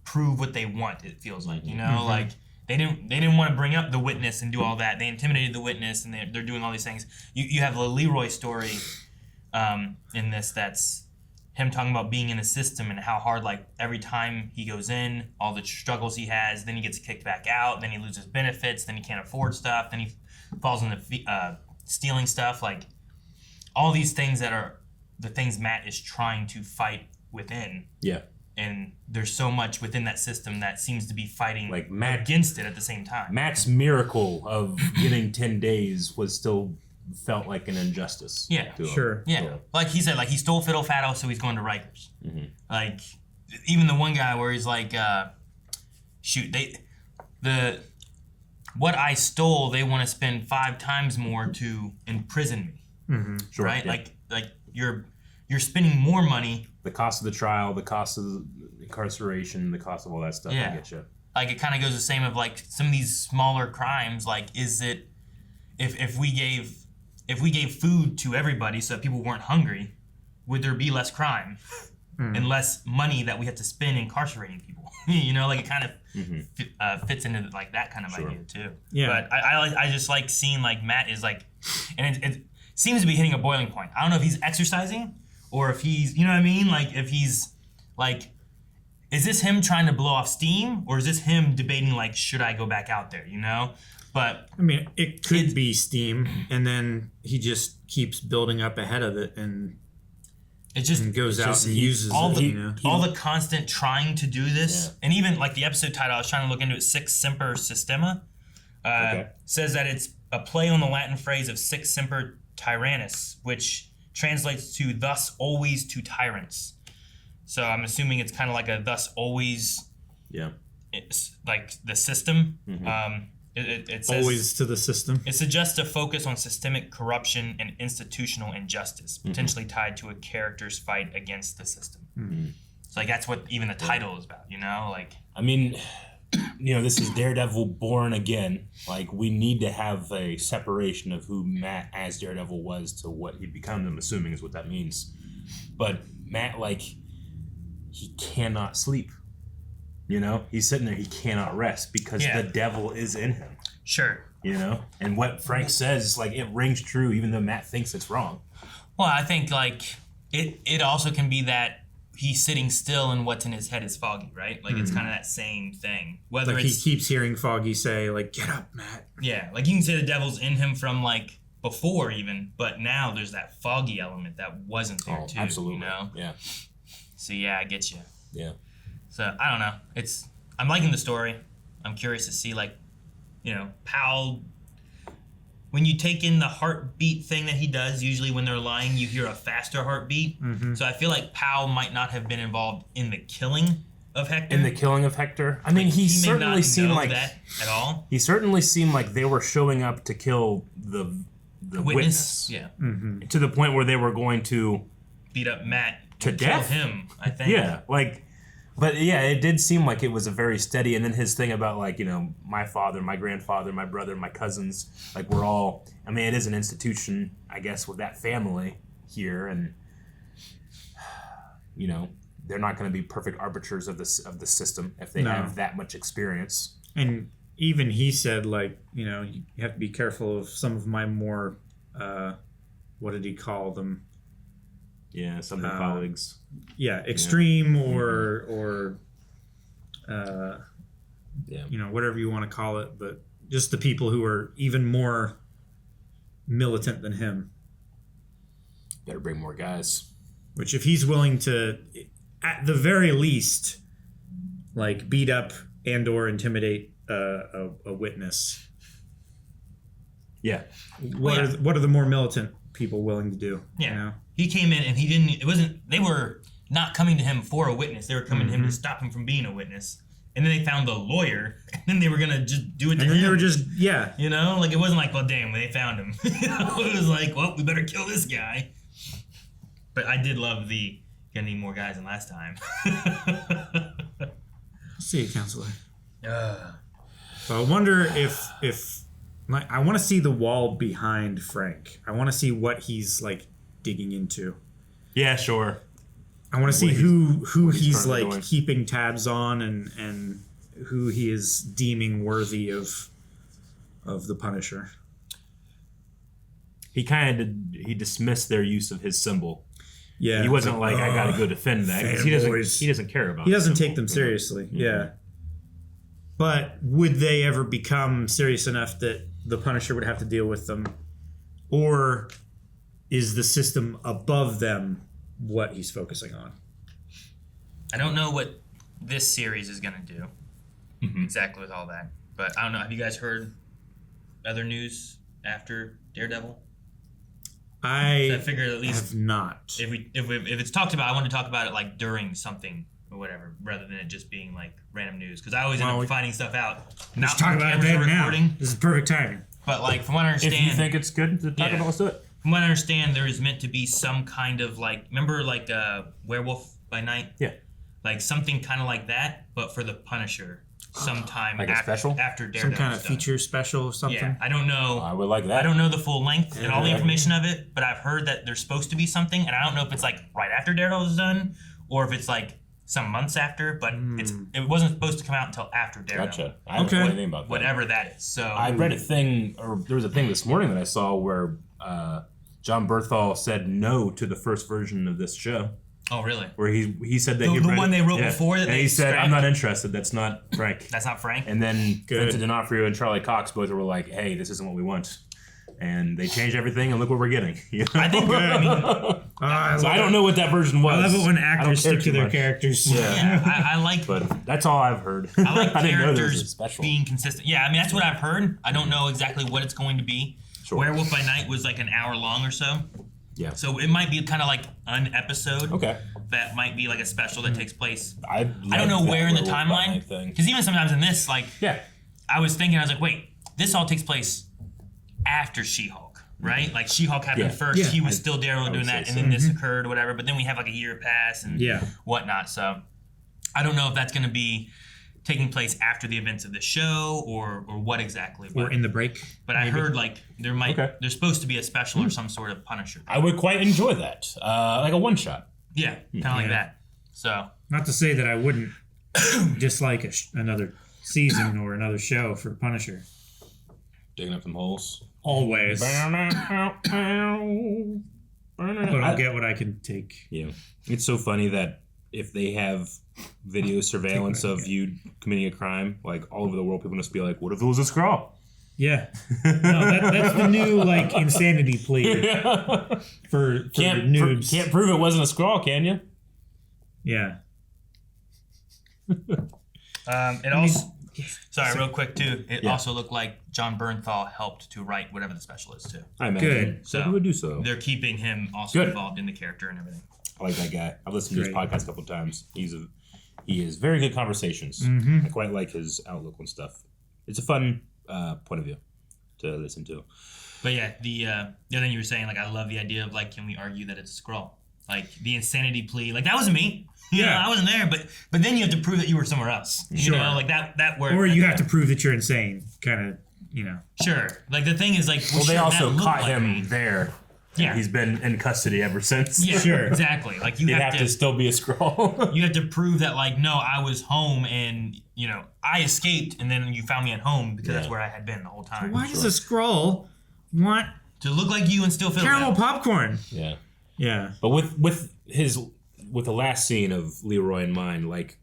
Speaker 3: prove what they want, it feels like, like they didn't want to bring up the witness and do all that. They intimidated the witness and they're doing all these things. You have a Leroy story in this that's him talking about being in the system and how hard, like, every time he goes in, all the struggles he has, then he gets kicked back out, then he loses benefits, then he can't afford stuff, then he falls into stealing stuff. Like, all these things that are the things Matt is trying to fight within.
Speaker 1: Yeah.
Speaker 3: And there's so much within that system that seems to be fighting
Speaker 1: like Matt,
Speaker 3: against it at the same time.
Speaker 1: Matt's miracle of getting 10 days was still felt like an injustice.
Speaker 3: Yeah,
Speaker 2: sure.
Speaker 3: Yeah,
Speaker 1: So.
Speaker 3: like he said, like he stole Fiddle Faddle, so he's going to Rikers. Like even the one guy where he's like, shoot, what I stole, they want to spend 5 times more to imprison me.
Speaker 1: Sure,
Speaker 3: right?
Speaker 1: yeah.
Speaker 3: Like you're spending more money.
Speaker 1: The cost of the trial, the cost of the incarceration, the cost of all that stuff.
Speaker 3: Yeah.
Speaker 1: I get you.
Speaker 3: Like it kind of goes the same of like some of these smaller crimes. Like, is it if we gave food to everybody so that people weren't hungry, would there be less crime and less money that we have to spend incarcerating people? Like it kind of fits into like that kind of idea too.
Speaker 2: Yeah.
Speaker 3: But I just like seeing like Matt is like, and it seems to be hitting a boiling point. I don't know if he's exercising or if he's, you know what I mean? Like if he's like, is this him trying to blow off steam or is this him debating like, should I go back out there? But
Speaker 2: I mean, it could be steam, and then he just keeps building up ahead of it, and
Speaker 3: it just
Speaker 2: and goes out and uses
Speaker 3: all
Speaker 2: it.
Speaker 3: all the constant trying to do this, and even like the episode title, I was trying to look into it. Sic Semper Systema says that it's a play on the Latin phrase of Sic Semper Tyrannus, which translates to "thus always to tyrants." So I'm assuming it's kind of like a "thus always."
Speaker 1: Yeah.
Speaker 3: It's like the system. It says,
Speaker 2: always to the system.
Speaker 3: It suggests a focus on systemic corruption and institutional injustice, potentially tied to a character's fight against the system. So like that's what even the title is about, Like,
Speaker 1: I mean, this is Daredevil born again. Like, we need to have a separation of who Matt as Daredevil was to what he'd become. I'm assuming is what that means. But Matt, like, he cannot sleep. He's sitting there, he cannot rest because the devil is in him.
Speaker 3: Sure.
Speaker 1: And what Frank says, like, it rings true even though Matt thinks it's wrong.
Speaker 3: Well, I think, like, it also can be that he's sitting still and what's in his head is foggy, right? Like, it's kind of that same thing. Whether
Speaker 2: like
Speaker 3: it's,
Speaker 2: he keeps hearing Foggy say, like, get up, Matt.
Speaker 3: Yeah, like, you can say the devil's in him from, like, before even, but now there's that foggy element that wasn't there, too.
Speaker 1: Absolutely. Yeah.
Speaker 3: So, yeah, I get you.
Speaker 1: Yeah.
Speaker 3: So, I don't know. I'm liking the story. I'm curious to see, like, Powell, when you take in the heartbeat thing that he does, usually when they're lying, you hear a faster heartbeat. So I feel like Powell might not have been involved in the killing of Hector.
Speaker 1: I mean, he certainly seemed like
Speaker 3: that at all.
Speaker 1: He certainly seemed like they were showing up to kill the witness.
Speaker 3: Yeah.
Speaker 1: To the point where they were going to
Speaker 3: beat up Matt
Speaker 1: to death.
Speaker 3: Kill him, I think.
Speaker 1: Yeah, like But yeah, it did seem like it was a very steady. And then his thing about like, you know, my father, my grandfather, my brother, my cousins, like we're all, I mean, it is an institution, I guess, with that family here. And, you know, they're not going to be perfect arbiters of the system if they have that much experience.
Speaker 2: And even he said, like, you know, you have to be careful of some of my more, what did he call them?
Speaker 1: Yeah, some of the colleagues.
Speaker 2: Yeah, extreme or you know, whatever you want to call it, but just the people who are even more militant than him.
Speaker 1: Better bring more guys.
Speaker 2: Which, if he's willing to, at the very least, like beat up and or intimidate a witness.
Speaker 1: Yeah.
Speaker 2: What are the more militant people willing to do?
Speaker 3: Yeah.
Speaker 2: You know?
Speaker 3: He came in and he didn't. It wasn't. They were not coming to him for a witness. They were coming to him to stop him from being a witness. And then they found the lawyer, and then they were gonna just do it to him.
Speaker 2: And then they were just
Speaker 3: you know, like it wasn't like, well, damn, they found him. You know, it was like, well, we better kill this guy. But I did love gonna need more guys than last time.
Speaker 2: See you, counselor. So I wonder if like, I want to see the wall behind Frank. I want to see what he's like digging into.
Speaker 1: Yeah, sure.
Speaker 2: I want to see who he's like doing. Keeping tabs on and who he is deeming worthy of the Punisher.
Speaker 1: He kind of he dismissed their use of his symbol.
Speaker 2: Yeah,
Speaker 1: he wasn't like, I got to go defend that, because he doesn't care about.
Speaker 2: He doesn't take them seriously. Mm-hmm. Yeah. But would they ever become serious enough that the Punisher would have to deal with them? Or is the system above them what he's focusing on?
Speaker 3: I don't know what this series is going to do exactly with all that. But I don't know. Have you guys heard other news after Daredevil?
Speaker 2: I
Speaker 3: figured at least
Speaker 2: have not.
Speaker 3: If it's talked about, I want to talk about it like during something or whatever, rather than it just being like random news. Because I always end up finding stuff out.
Speaker 2: Let's talk about it now. This is perfect timing.
Speaker 3: But like, from what I understand,
Speaker 1: if you think it's good to talk about, let's do it.
Speaker 3: From what I understand, there is meant to be some kind of like, remember like Werewolf by Night?
Speaker 1: Yeah.
Speaker 3: Like something kind of like that, but for the Punisher. Sometime
Speaker 1: like after
Speaker 3: Daredevil.
Speaker 2: Some kind of feature special or something?
Speaker 3: Yeah, I don't know.
Speaker 1: I would like that.
Speaker 3: I don't know the full length and all the information of it, but I've heard that there's supposed to be something, and I don't know if it's like right after Daredevil is done, or if it's like some months after, but it wasn't supposed to come out until after Daredevil.
Speaker 1: Gotcha. I don't know anything about that.
Speaker 3: Whatever that is. So
Speaker 1: I read a thing, or there was a thing this morning that I saw where John Berthal said no to the first version of this show.
Speaker 3: Oh, really?
Speaker 1: Where he said that
Speaker 3: the one they wrote before that,
Speaker 1: and he said, "I'm not interested. That's not Frank.
Speaker 3: That's not Frank."
Speaker 1: And then Vincent D'Onofrio and Charlie Cox both were like, "Hey, this isn't what we want," and they changed everything, and look what we're getting. You know? I think. I don't know what that version was.
Speaker 2: I love it when actors stick to their characters.
Speaker 3: Yeah, I like.
Speaker 1: But that's all I've heard.
Speaker 3: I like
Speaker 1: I didn't know there was a
Speaker 3: characters
Speaker 1: special.
Speaker 3: being consistent. Yeah, I mean that's what I've heard. I don't know exactly what it's going to be.
Speaker 1: Sure.
Speaker 3: Werewolf by Night was like an hour long or so.
Speaker 1: Yeah.
Speaker 3: So it might be kind of like an episode.
Speaker 1: Okay.
Speaker 3: That might be like a special that takes place.
Speaker 1: I
Speaker 3: don't know where in the timeline. Because even sometimes in this, like, I was thinking, I was like, wait, this all takes place after She-Hulk, right? Like She-Hulk happened first.
Speaker 2: Yeah.
Speaker 3: He was still Daredevil doing that, and then this occurred, or whatever. But then we have like a year pass and whatnot. So I don't know if that's going to be taking place after the events of the show or what exactly.
Speaker 2: Or in the break.
Speaker 3: But I heard like there's supposed to be a special or some sort of Punisher.
Speaker 1: I would quite enjoy that, like a one shot.
Speaker 3: Yeah, kind of like that. So
Speaker 2: not to say that I wouldn't dislike another season or another show for Punisher.
Speaker 1: Digging up them holes.
Speaker 2: Always. But I'll get what I can take.
Speaker 1: Yeah, it's so funny that if they have video surveillance of you committing a crime, like all over the world, people must be like, "What if it was a Skrull?"
Speaker 2: Yeah, no, that's the new like insanity plea for noobs.
Speaker 1: Can't prove it wasn't a Skrull, can you?
Speaker 2: Yeah.
Speaker 3: It also. Sorry, real quick too. It also looked like John Bernthal helped to write whatever the special is too.
Speaker 1: I imagine.
Speaker 2: Good.
Speaker 1: So he would do so.
Speaker 3: They're keeping him also involved in the character and everything.
Speaker 1: I like that guy. I've listened to his podcast a couple of times. He is very good conversations.
Speaker 2: Mm-hmm.
Speaker 1: I quite like his outlook on stuff. It's a fun point of view to listen to.
Speaker 3: But yeah, the other thing you were saying, like, I love the idea of like, can we argue that it's a Skrull? Like the insanity plea, like that wasn't me. You know, I wasn't there, but then you have to prove that you were somewhere else. You know, like that worked.
Speaker 2: Or you have to prove that you're insane, kind of, you know.
Speaker 3: Sure. Like the thing is, like,
Speaker 1: well, they also caught him there.
Speaker 3: Yeah.
Speaker 1: He's been in custody ever since.
Speaker 3: Yeah, sure. Exactly. Like you
Speaker 1: have to still be a Skrull.
Speaker 3: You have to prove that, like, no, I was home and, you know, I escaped and then you found me at home because that's where I had been the whole time.
Speaker 2: So why does a Skrull want
Speaker 3: to look like you and still feel
Speaker 2: caramel popcorn?
Speaker 1: Yeah.
Speaker 2: Yeah.
Speaker 1: But with the last scene of Leroy in mind, like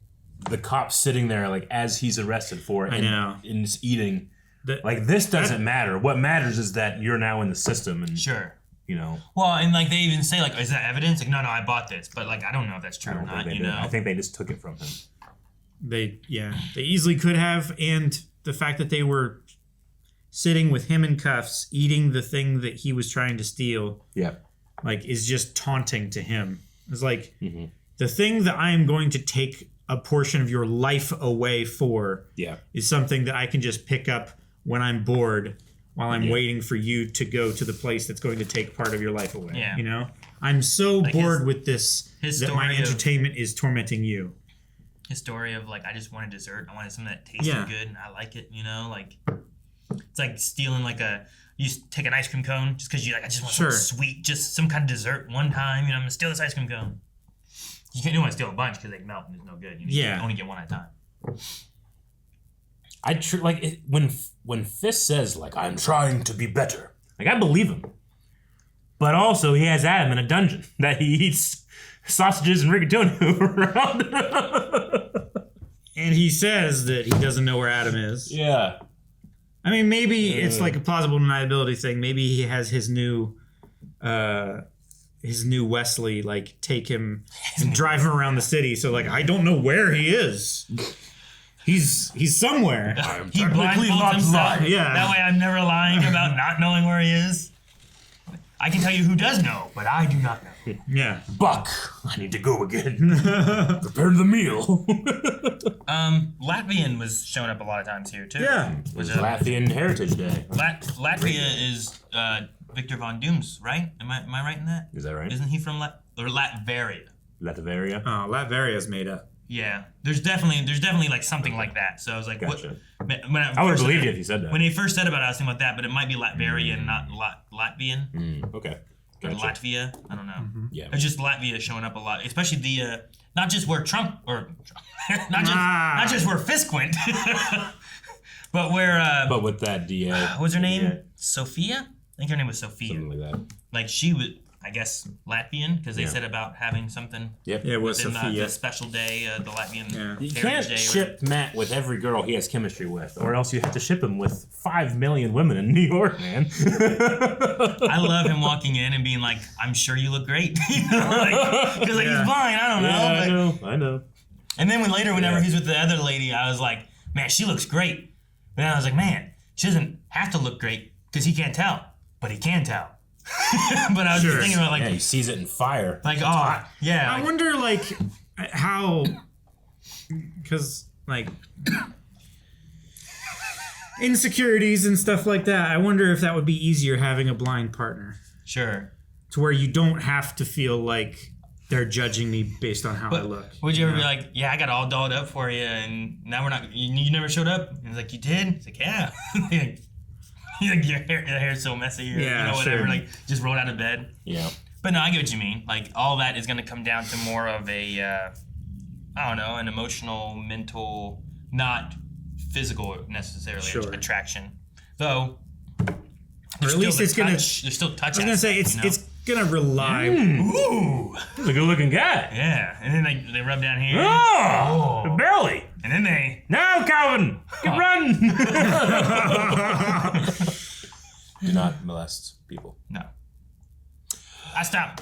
Speaker 1: the cop sitting there, like as he's arrested for it, and is eating. Like this doesn't matter. What matters is that you're now in the system, and you know.
Speaker 3: Well, and like they even say, like, is that evidence? Like, no, I bought this, but like I don't know if that's true or not. You know,
Speaker 1: I think they just took it from him.
Speaker 2: They easily could have, and the fact that they were sitting with him in cuffs, eating the thing that he was trying to steal, like is just taunting to him. It's like the thing that I am going to take a portion of your life away for is something that I can just pick up when I'm bored while I'm waiting for you to go to the place that's going to take part of your life away.
Speaker 3: Yeah.
Speaker 2: You know? I'm so
Speaker 3: like
Speaker 2: bored with this
Speaker 3: his
Speaker 2: that my
Speaker 3: story of-
Speaker 2: entertainment is tormenting you.
Speaker 3: His story of like, I just wanted dessert. I wanted something that tasted good and I like it. You know, like it's like stealing like you take an ice cream cone just because you like, I just want something sweet, just some kind of dessert one time. You know, I'm gonna steal this ice cream cone. You can't want to steal a bunch because they melt and it's no good. You only get one at a time.
Speaker 1: When Fisk says like I'm trying to be better, like I believe him, but also he has Adam in a dungeon that he eats sausages and rigatoni around.
Speaker 2: And he says that he doesn't know where Adam is.
Speaker 1: Yeah.
Speaker 2: I mean, maybe it's like a plausible deniability thing. Maybe he has his new Wesley like take him and drive him around the city. So like I don't know where he is. He's somewhere.
Speaker 3: He blindfolds himself.
Speaker 2: Yeah.
Speaker 3: That way I'm never lying about not knowing where he is. I can tell you who does know, but I do not know.
Speaker 2: Yeah.
Speaker 1: Buck, I need to go again. Prepare the meal.
Speaker 3: Latvian was showing up a lot of times here too.
Speaker 1: Yeah. It was Latvian Heritage Day.
Speaker 3: Latvia is Victor Von Doom's, right? Am I right in that?
Speaker 1: Is that right?
Speaker 3: Isn't he from Latveria?
Speaker 1: Latveria?
Speaker 2: Oh, Latveria's made up.
Speaker 3: Yeah, there's definitely like something like that. So I was like,
Speaker 1: gotcha.
Speaker 3: I
Speaker 1: would believe you if you said that.
Speaker 3: When he first said about it, I was thinking about that, but it might be Latveria and not Latvian.
Speaker 1: Okay.
Speaker 3: Or Latvia. I don't know.
Speaker 1: Mm-hmm. Yeah.
Speaker 3: It's just Latvia showing up a lot, especially the not just where Trump or not just where Fisk went, but where.
Speaker 1: But with that DA.
Speaker 3: What's her name? Sophia? I think her name was Sophia.
Speaker 1: Something like that.
Speaker 3: Like she was, I guess, Latvian because they said about having something.
Speaker 1: Yep.
Speaker 2: Yeah, it was
Speaker 3: within,
Speaker 2: Sophia.
Speaker 3: The special day, the Latvian.
Speaker 1: You
Speaker 3: Heritage
Speaker 1: can't
Speaker 3: Day
Speaker 1: ship Matt with every girl he has chemistry with, or else you have to ship him with 5 million women in New York, man.
Speaker 3: I love him walking in and being like, "I'm sure you look great," you know, because like, he's blind. I don't know.
Speaker 1: Yeah, I know.
Speaker 3: And then whenever he's with the other lady, I was like, "Man, she looks great." But then I was like, "Man, she doesn't have to look great because he can't tell, but he can tell." But I was just thinking about like,
Speaker 1: he sees it in fire.
Speaker 3: Like,
Speaker 2: I wonder like how, because like insecurities and stuff like that. I wonder if that would be easier having a blind partner.
Speaker 3: Sure.
Speaker 2: To where you don't have to feel like they're judging me based on how I look.
Speaker 3: Would you ever be like, "Yeah, I got all dolled up for you, and now we're not. You never showed up." And he's like, "You did?" He's like, "Yeah." Like your hair's so messy, or,
Speaker 2: Yeah,
Speaker 3: you know, whatever.
Speaker 2: sure.
Speaker 3: Like just rolled out of bed.
Speaker 1: Yeah.
Speaker 3: But no, I get what you mean. Like all that is going to come down to more of a, I don't know, an emotional, mental, not physical necessarily attraction. Though,
Speaker 2: Or at least it's gonna.
Speaker 3: There's still touch.
Speaker 2: I was gonna say it's gonna rely.
Speaker 3: Ooh,
Speaker 1: he's a good-looking guy.
Speaker 3: Yeah, and then they rub down here.
Speaker 1: Oh, the belly.
Speaker 3: And then they.
Speaker 1: No, Calvin, run. Do not molest people.
Speaker 3: No. I stop.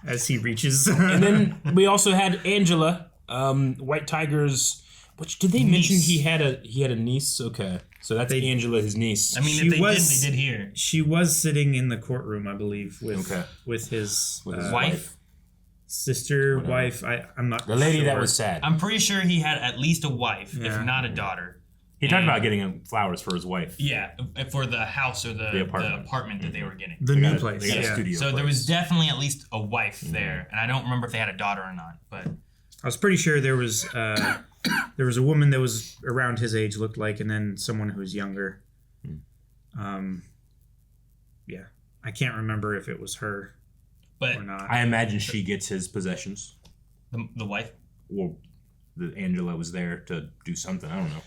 Speaker 2: As he reaches.
Speaker 1: And then we also had Angela, White Tiger's. Which did they mention he had a niece? Okay, so that's Angela, his niece.
Speaker 3: I mean, if they didn't, they did here.
Speaker 2: She was sitting in the courtroom, I believe, with his
Speaker 3: wife,
Speaker 2: sister, wife. I'm not.
Speaker 1: The lady
Speaker 2: sure.
Speaker 1: that was sad.
Speaker 3: I'm pretty sure he had at least a wife,
Speaker 2: Yeah.
Speaker 3: if not a daughter.
Speaker 1: He talked about getting him flowers for his wife.
Speaker 3: Yeah, for the house or the apartment that they were getting.
Speaker 2: The new place.
Speaker 1: They got a studio
Speaker 3: so
Speaker 1: place.
Speaker 3: there was definitely at least a wife there, and I don't remember if they had a daughter or not. But
Speaker 2: I was pretty sure there was a woman that was around his age, looked like, and then someone who was younger. Yeah, I can't remember if it was her or not.
Speaker 1: I imagine she gets his possessions.
Speaker 3: The wife?
Speaker 1: Well, Angela was there to do something. I don't know.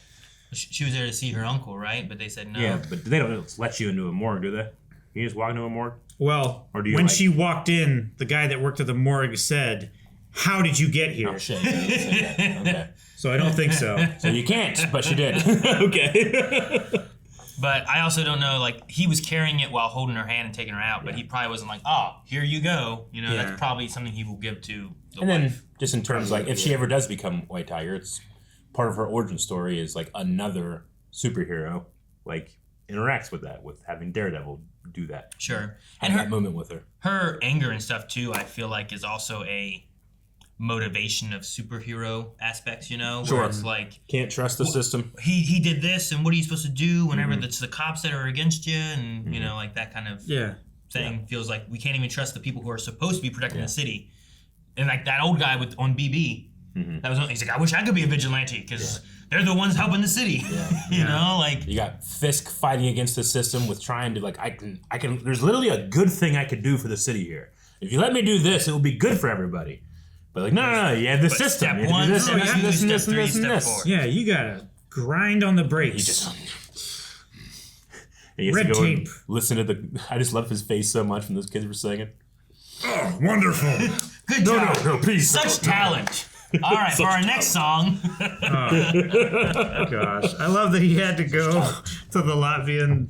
Speaker 3: She was there to see her uncle, right? But they said no.
Speaker 1: Yeah, but they don't let you into a morgue, do they? You just walk into a morgue?
Speaker 2: Well,
Speaker 1: or do you
Speaker 2: when she walked in, the guy that worked at the morgue said, "How did you get here?"
Speaker 1: Oh, shit. Okay.
Speaker 2: So I don't think so.
Speaker 1: So you can't, but she did. Okay.
Speaker 3: But I also don't know, like, he was carrying it while holding her hand and taking her out, but he probably wasn't like, oh, here you go. You know, that's probably something he will give to the wife.
Speaker 1: Then, just in terms, like, if she ever does become White Tiger, it's part of her origin story is, like, another superhero, like, interacts with that, with having Daredevil do that.
Speaker 3: Sure.
Speaker 1: Have that moment with her.
Speaker 3: Her anger and stuff, too, I feel like is also a motivation of superhero aspects, you know?
Speaker 1: Sure.
Speaker 3: Where it's like...
Speaker 1: Can't trust the system.
Speaker 3: He did this, and what are you supposed to do whenever it's the cops that are against you? And, you know, like, that kind of thing feels like we can't even trust the people who are supposed to be protecting the city. And, like, that old guy on BB, that was he's like, I wish I could be a vigilante, because they're the ones helping the city. You know, like...
Speaker 1: You got Fisk fighting against the system with trying to, like, I can, there's literally a good thing I could do for the city here. If you let me do this, it will be good for everybody. But like, no, you have the system.
Speaker 3: Step
Speaker 1: You have to
Speaker 3: one,
Speaker 1: do this,
Speaker 3: step
Speaker 1: and
Speaker 3: two,
Speaker 1: this, and
Speaker 3: step
Speaker 1: this, and
Speaker 3: three,
Speaker 1: this, and
Speaker 3: step
Speaker 1: this.
Speaker 3: four.
Speaker 2: Yeah, you gotta grind on the brakes.
Speaker 1: He
Speaker 2: Red tape.
Speaker 1: Listen to the. I just love his face so much when those kids were singing.
Speaker 2: Oh, wonderful.
Speaker 3: Good job.
Speaker 1: No, please.
Speaker 3: Such talent. All right, for our next song.
Speaker 2: Oh, gosh. I love that he had to go to the Latvian,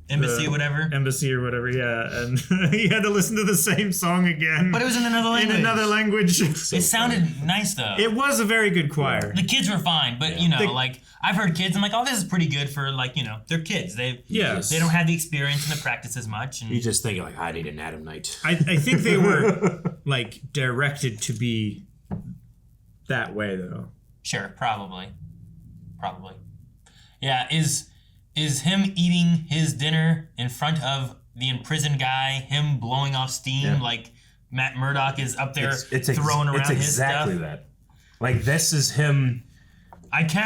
Speaker 3: Embassy or whatever.
Speaker 2: Embassy or whatever, yeah. And he had to listen to the same song again.
Speaker 3: But it was in another language.
Speaker 2: In another language.
Speaker 3: It sounded nice, though.
Speaker 2: It was a very good choir.
Speaker 3: The kids were fine, but, you know, like, I've heard kids, I'm like, oh, this is pretty good for, like, you know, they're kids. They don't have the experience and the practice as much. And
Speaker 1: You just thinking, like, I need an Adam Night.
Speaker 2: I think they were, like, directed to be that way, though.
Speaker 3: Sure, probably. Yeah, is him eating his dinner in front of the imprisoned guy, him blowing off steam, like Matt Murdock is up there throwing around his stuff?
Speaker 1: It's exactly that. Like, this is him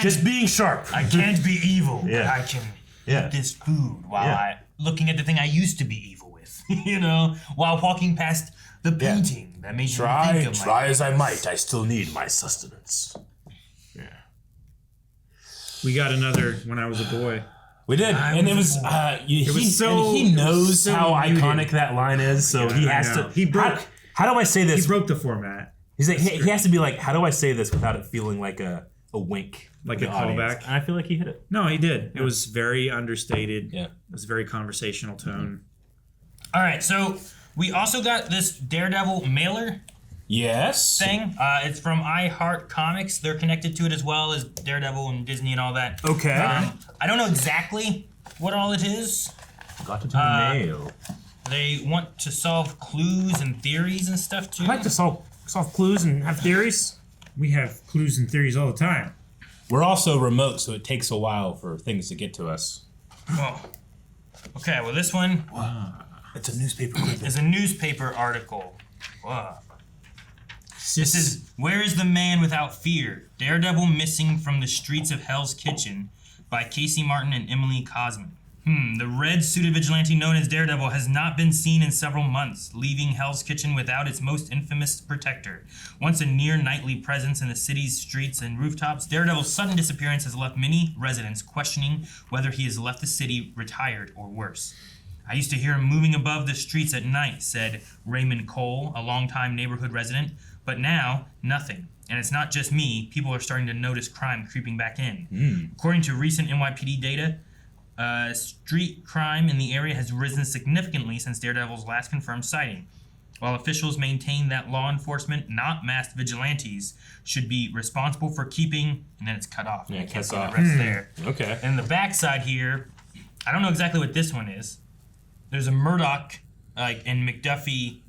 Speaker 1: just being sharp.
Speaker 3: I can't be evil, but I can eat this food while I looking at the thing I used to be evil with, you know, while walking past the painting that made you think of
Speaker 1: Try as I might, I still need my sustenance.
Speaker 2: We got another When I Was a Boy.
Speaker 1: We did, and it was he knows how iconic that line is, so he has to.
Speaker 2: He broke.
Speaker 1: How do I say this?
Speaker 2: He broke the format.
Speaker 1: He's like he has to be like, how do I say this without it feeling like a wink,
Speaker 2: like
Speaker 1: to
Speaker 2: a
Speaker 1: the audience?
Speaker 2: callback?
Speaker 1: And I feel like he hit it.
Speaker 2: No, he did. It was very understated.
Speaker 1: Yeah,
Speaker 2: it was a very conversational tone.
Speaker 3: All right, so we also got this Daredevil mailer.
Speaker 1: Yes.
Speaker 3: Thing. It's from IHEARTCOMIX. They're connected to it as well as Daredevil and Disney and all that.
Speaker 1: Okay.
Speaker 3: I don't know exactly what all it is.
Speaker 1: Got to do mail.
Speaker 3: They want to solve clues and theories and stuff too.
Speaker 1: I like to solve clues and have theories.
Speaker 2: We have clues and theories all the time.
Speaker 1: We're also remote, so it takes a while for things to get to us.
Speaker 3: Oh. Okay, well this one.
Speaker 1: It's a newspaper clipping.
Speaker 3: It's a newspaper article. Wow. This is Where is the Man Without Fear? Daredevil Missing from the Streets of Hell's Kitchen by Casey Martin and Emily Cosman. The red-suited vigilante known as Daredevil has not been seen in several months, leaving Hell's Kitchen without its most infamous protector. Once a near-nightly presence in the city's streets and rooftops, Daredevil's sudden disappearance has left many residents questioning whether he has left the city retired or worse. I used to hear him moving above the streets at night, said Raymond Cole, a longtime neighborhood resident. But now, nothing. And it's not just me. People are starting to notice crime creeping back in. According to recent NYPD data, street crime in the area has risen significantly since Daredevil's last confirmed sighting. While officials maintain that law enforcement, not masked vigilantes, should be responsible for keeping... And then it's cut off.
Speaker 1: Yeah,
Speaker 3: I can't see
Speaker 1: off.
Speaker 3: the rest there.
Speaker 1: Okay.
Speaker 3: And the backside here, I don't know exactly what this one is. There's a Murdoch, and McDuffie...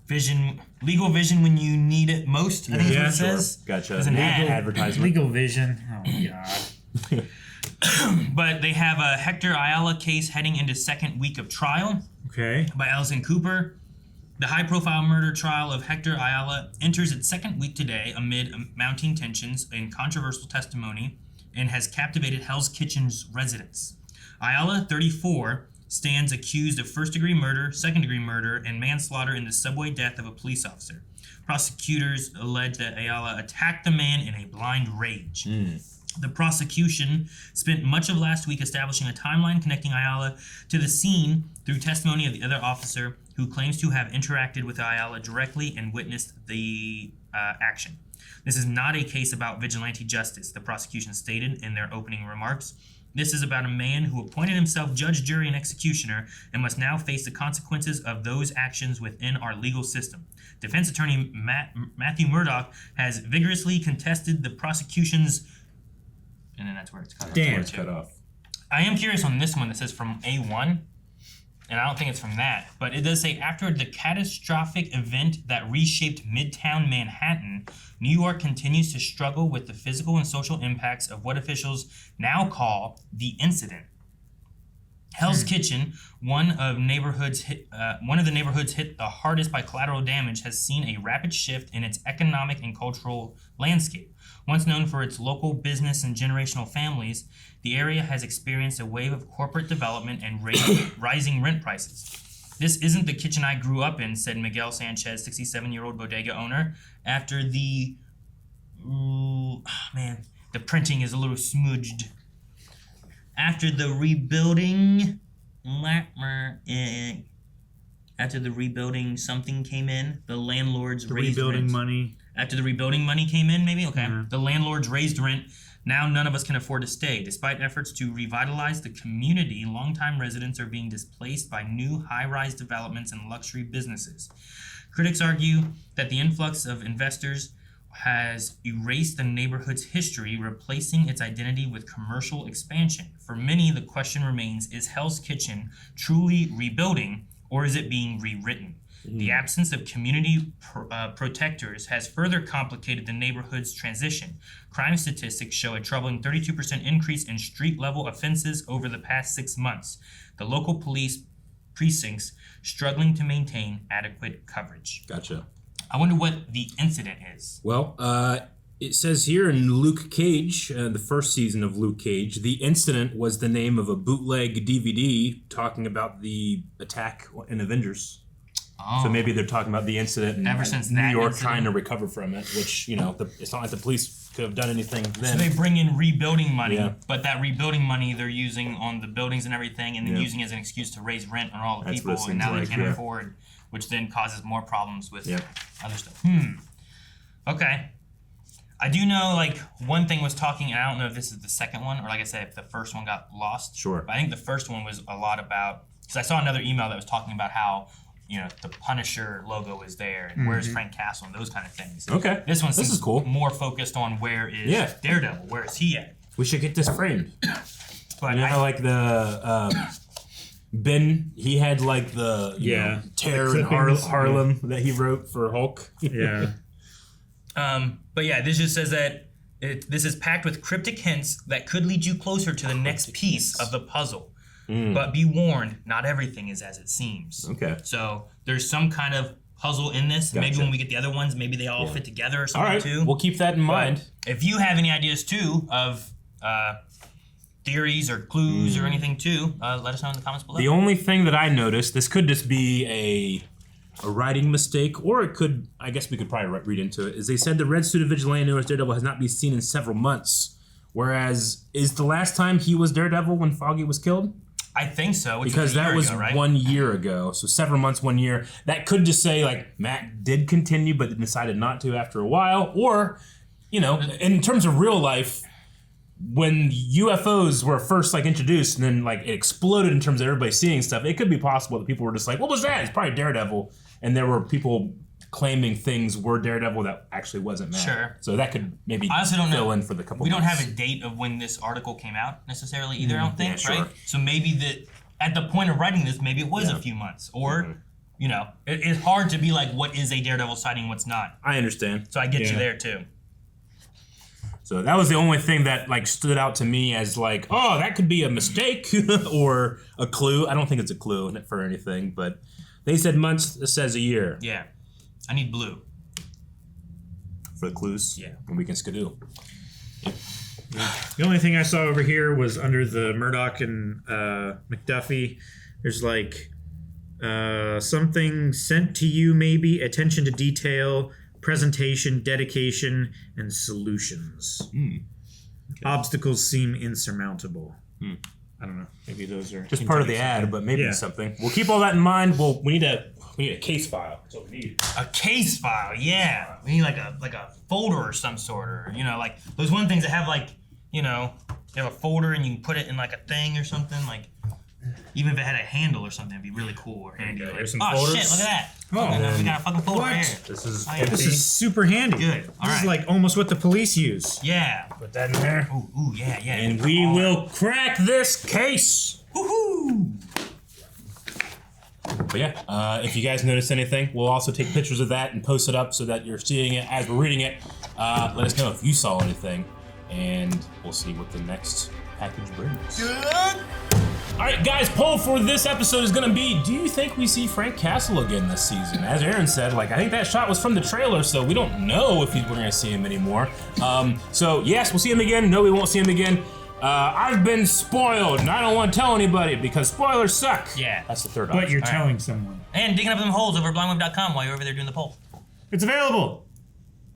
Speaker 3: Vision, legal vision when you need it most, I think is what it says.
Speaker 1: Gotcha.
Speaker 3: There's an ad.
Speaker 1: Advertisement.
Speaker 2: Legal vision. Oh, God.
Speaker 3: But they have a Hector Ayala case heading into second week of trial.
Speaker 2: Okay.
Speaker 3: By Alison Cooper. The high-profile murder trial of Hector Ayala enters its second week today amid mounting tensions and controversial testimony and has captivated Hell's Kitchen's residents. Ayala, 34, stands accused of first-degree murder, second-degree murder, and manslaughter in the subway death of a police officer. Prosecutors allege that Ayala attacked the man in a blind rage. The prosecution spent much of last week establishing a timeline connecting Ayala to the scene through testimony of the other officer who claims to have interacted with Ayala directly and witnessed the action. This is not a case about vigilante justice, the prosecution stated in their opening remarks. This is about a man who appointed himself judge, jury, and executioner and must now face the consequences of those actions within our legal system. Defense attorney Matthew Murdoch has vigorously contested the prosecution's... And then that's where it's cut off.
Speaker 2: Damn.
Speaker 1: It's cut off.
Speaker 3: I am curious on this one that says from A1, and I don't think it's from that, but it does say after the catastrophic event that reshaped Midtown Manhattan, New York continues to struggle with the physical and social impacts of what officials now call the incident. Hell's Kitchen, one of the neighborhoods hit the hardest by collateral damage, has seen a rapid shift in its economic and cultural landscape. Once known for its local business and generational families, the area has experienced a wave of corporate development and rising rent prices. This isn't the kitchen I grew up in, said Miguel Sanchez, 67-year-old bodega owner, after the... the printing is a little smudged. After the rebuilding... something came in, the landlords raised rent.
Speaker 2: Money.
Speaker 3: After the rebuilding money came in, maybe? Okay.
Speaker 2: Yeah.
Speaker 3: The landlords raised rent. Now none of us can afford to stay. Despite efforts to revitalize the community, longtime residents are being displaced by new high-rise developments and luxury businesses. Critics argue that the influx of investors has erased the neighborhood's history, replacing its identity with commercial expansion. For many, the question remains, is Hell's Kitchen truly rebuilding, or is it being rewritten? The absence of community protectors has further complicated the neighborhood's transition. Crime statistics show a troubling 32% increase in street-level offenses over the past 6 months. The local police precincts struggling to maintain adequate coverage.
Speaker 1: Gotcha.
Speaker 3: I wonder what the incident is.
Speaker 1: Well, it says here in Luke Cage, the first season of Luke Cage, the incident was the name of a bootleg DVD talking about the attack in Avengers.
Speaker 3: Oh.
Speaker 1: So maybe they're talking about the incident and
Speaker 3: ever since
Speaker 1: New
Speaker 3: that
Speaker 1: York
Speaker 3: incident.
Speaker 1: trying to recover from it, which, it's not like the police could have done anything then.
Speaker 3: So they bring in rebuilding money,
Speaker 1: Yeah.
Speaker 3: but that rebuilding money they're using on the buildings and everything, and then
Speaker 1: Yeah.
Speaker 3: using as an excuse to raise rent on all the
Speaker 1: That's
Speaker 3: people,
Speaker 1: what it
Speaker 3: and now
Speaker 1: seems
Speaker 3: they
Speaker 1: like,
Speaker 3: can't
Speaker 1: yeah.
Speaker 3: afford, which then causes more problems with
Speaker 1: Yeah.
Speaker 3: other stuff. Okay. I do know, one thing was talking, and I don't know if this is the second one, or like I said, if the first one got lost.
Speaker 1: Sure.
Speaker 3: But I think the first one was a lot about, because I saw another email that was talking about how, the Punisher logo is there, and where's Frank Castle, and those kind of things.
Speaker 1: Okay.
Speaker 3: This one
Speaker 1: This
Speaker 3: seems
Speaker 1: is cool.
Speaker 3: more focused on where is Daredevil, where is he at?
Speaker 1: We should get this framed.
Speaker 3: But
Speaker 1: the Ben, he had the Terror in Harlem that he wrote for Hulk.
Speaker 2: Yeah.
Speaker 3: But yeah, this just says that this is packed with cryptic hints that could lead you closer to the next piece of the puzzle. But be warned, not everything is as it seems.
Speaker 1: Okay.
Speaker 3: So there's some kind of puzzle in this.
Speaker 1: Gotcha.
Speaker 3: Maybe when we get the other ones, maybe they all fit together or something too.
Speaker 1: We'll keep that in mind.
Speaker 3: If you have any ideas too of theories or clues or anything too, let us know in the comments below.
Speaker 1: The only thing that I noticed, this could just be a writing mistake, or it could, I guess we could probably read into it, is they said the red suited vigilante known as Daredevil has not been seen in several months. Whereas, is the last time he was Daredevil when Foggy was killed?
Speaker 3: I think so.
Speaker 1: Because that was 1 year ago. So several months, 1 year. That could just say, Matt did continue, but decided not to after a while. Or, in terms of real life, when UFOs were first introduced and then it exploded in terms of everybody seeing stuff, it could be possible that people were just what was that? It's probably Daredevil. And there were people claiming things were Daredevil that actually wasn't Matt.
Speaker 3: Sure.
Speaker 1: So that could maybe
Speaker 3: I also don't
Speaker 1: fill
Speaker 3: know.
Speaker 1: in for the couple
Speaker 3: We don't
Speaker 1: months.
Speaker 3: have a date of when this article came out necessarily either, I don't think,
Speaker 1: Yeah, sure.
Speaker 3: right? So maybe at the point of writing this, maybe it was a few months. Or, it's hard to be what is a Daredevil sighting, what's not.
Speaker 1: I understand.
Speaker 3: So I get you there too.
Speaker 1: So that was the only thing that like stood out to me as like, oh, that could be a mistake or a clue. I don't think it's a clue for anything, but they said months, it says a year.
Speaker 3: Yeah. I need blue.
Speaker 1: For the clues?
Speaker 3: Yeah.
Speaker 1: And we can skidoo. Yep.
Speaker 2: The only thing I saw over here was under the Murdoch and McDuffie. There's like something sent to you, maybe attention to detail, presentation, dedication, and solutions.
Speaker 1: Okay.
Speaker 2: Obstacles seem insurmountable. I don't know. Maybe those are
Speaker 1: just part of the ad, but maybe something. We'll keep all that in mind. Well, we need a case file. That's what we need.
Speaker 3: A case file, yeah. We need like a folder or some sort, or like those one things that have like, you have a folder and you can put it in like a thing or something. Like even if it had a handle or something, it'd be really cool or handy. Like,
Speaker 1: There's some
Speaker 3: oh
Speaker 1: folders.
Speaker 3: shit! Look at that.
Speaker 2: Oh,
Speaker 3: we got a fucking folder
Speaker 2: what?
Speaker 3: right here.
Speaker 1: This is
Speaker 2: This is super handy.
Speaker 3: Good. All
Speaker 2: This is
Speaker 3: right.
Speaker 2: like almost what the police use.
Speaker 3: Yeah.
Speaker 1: Put that in there.
Speaker 3: Ooh, yeah.
Speaker 1: And we will crack this case.
Speaker 3: Woohoo!
Speaker 1: But yeah, if you guys notice anything, we'll also take pictures of that and post it up so that you're seeing it as we're reading it. Let us know if you saw anything, and we'll see what the next package brings.
Speaker 3: Good.
Speaker 1: All right, guys, poll for this episode is gonna be, do you think we see Frank Castle again this season? As Aaron said, I think that shot was from the trailer, so we don't know if we're gonna see him anymore. So yes, we'll see him again. No, we won't see him again. I've been spoiled, and I don't want to tell anybody because spoilers suck.
Speaker 3: Yeah.
Speaker 1: That's the third option.
Speaker 2: But you're telling someone.
Speaker 3: And digging up them holes over at blindwave.com while you're over there doing the poll.
Speaker 2: It's available.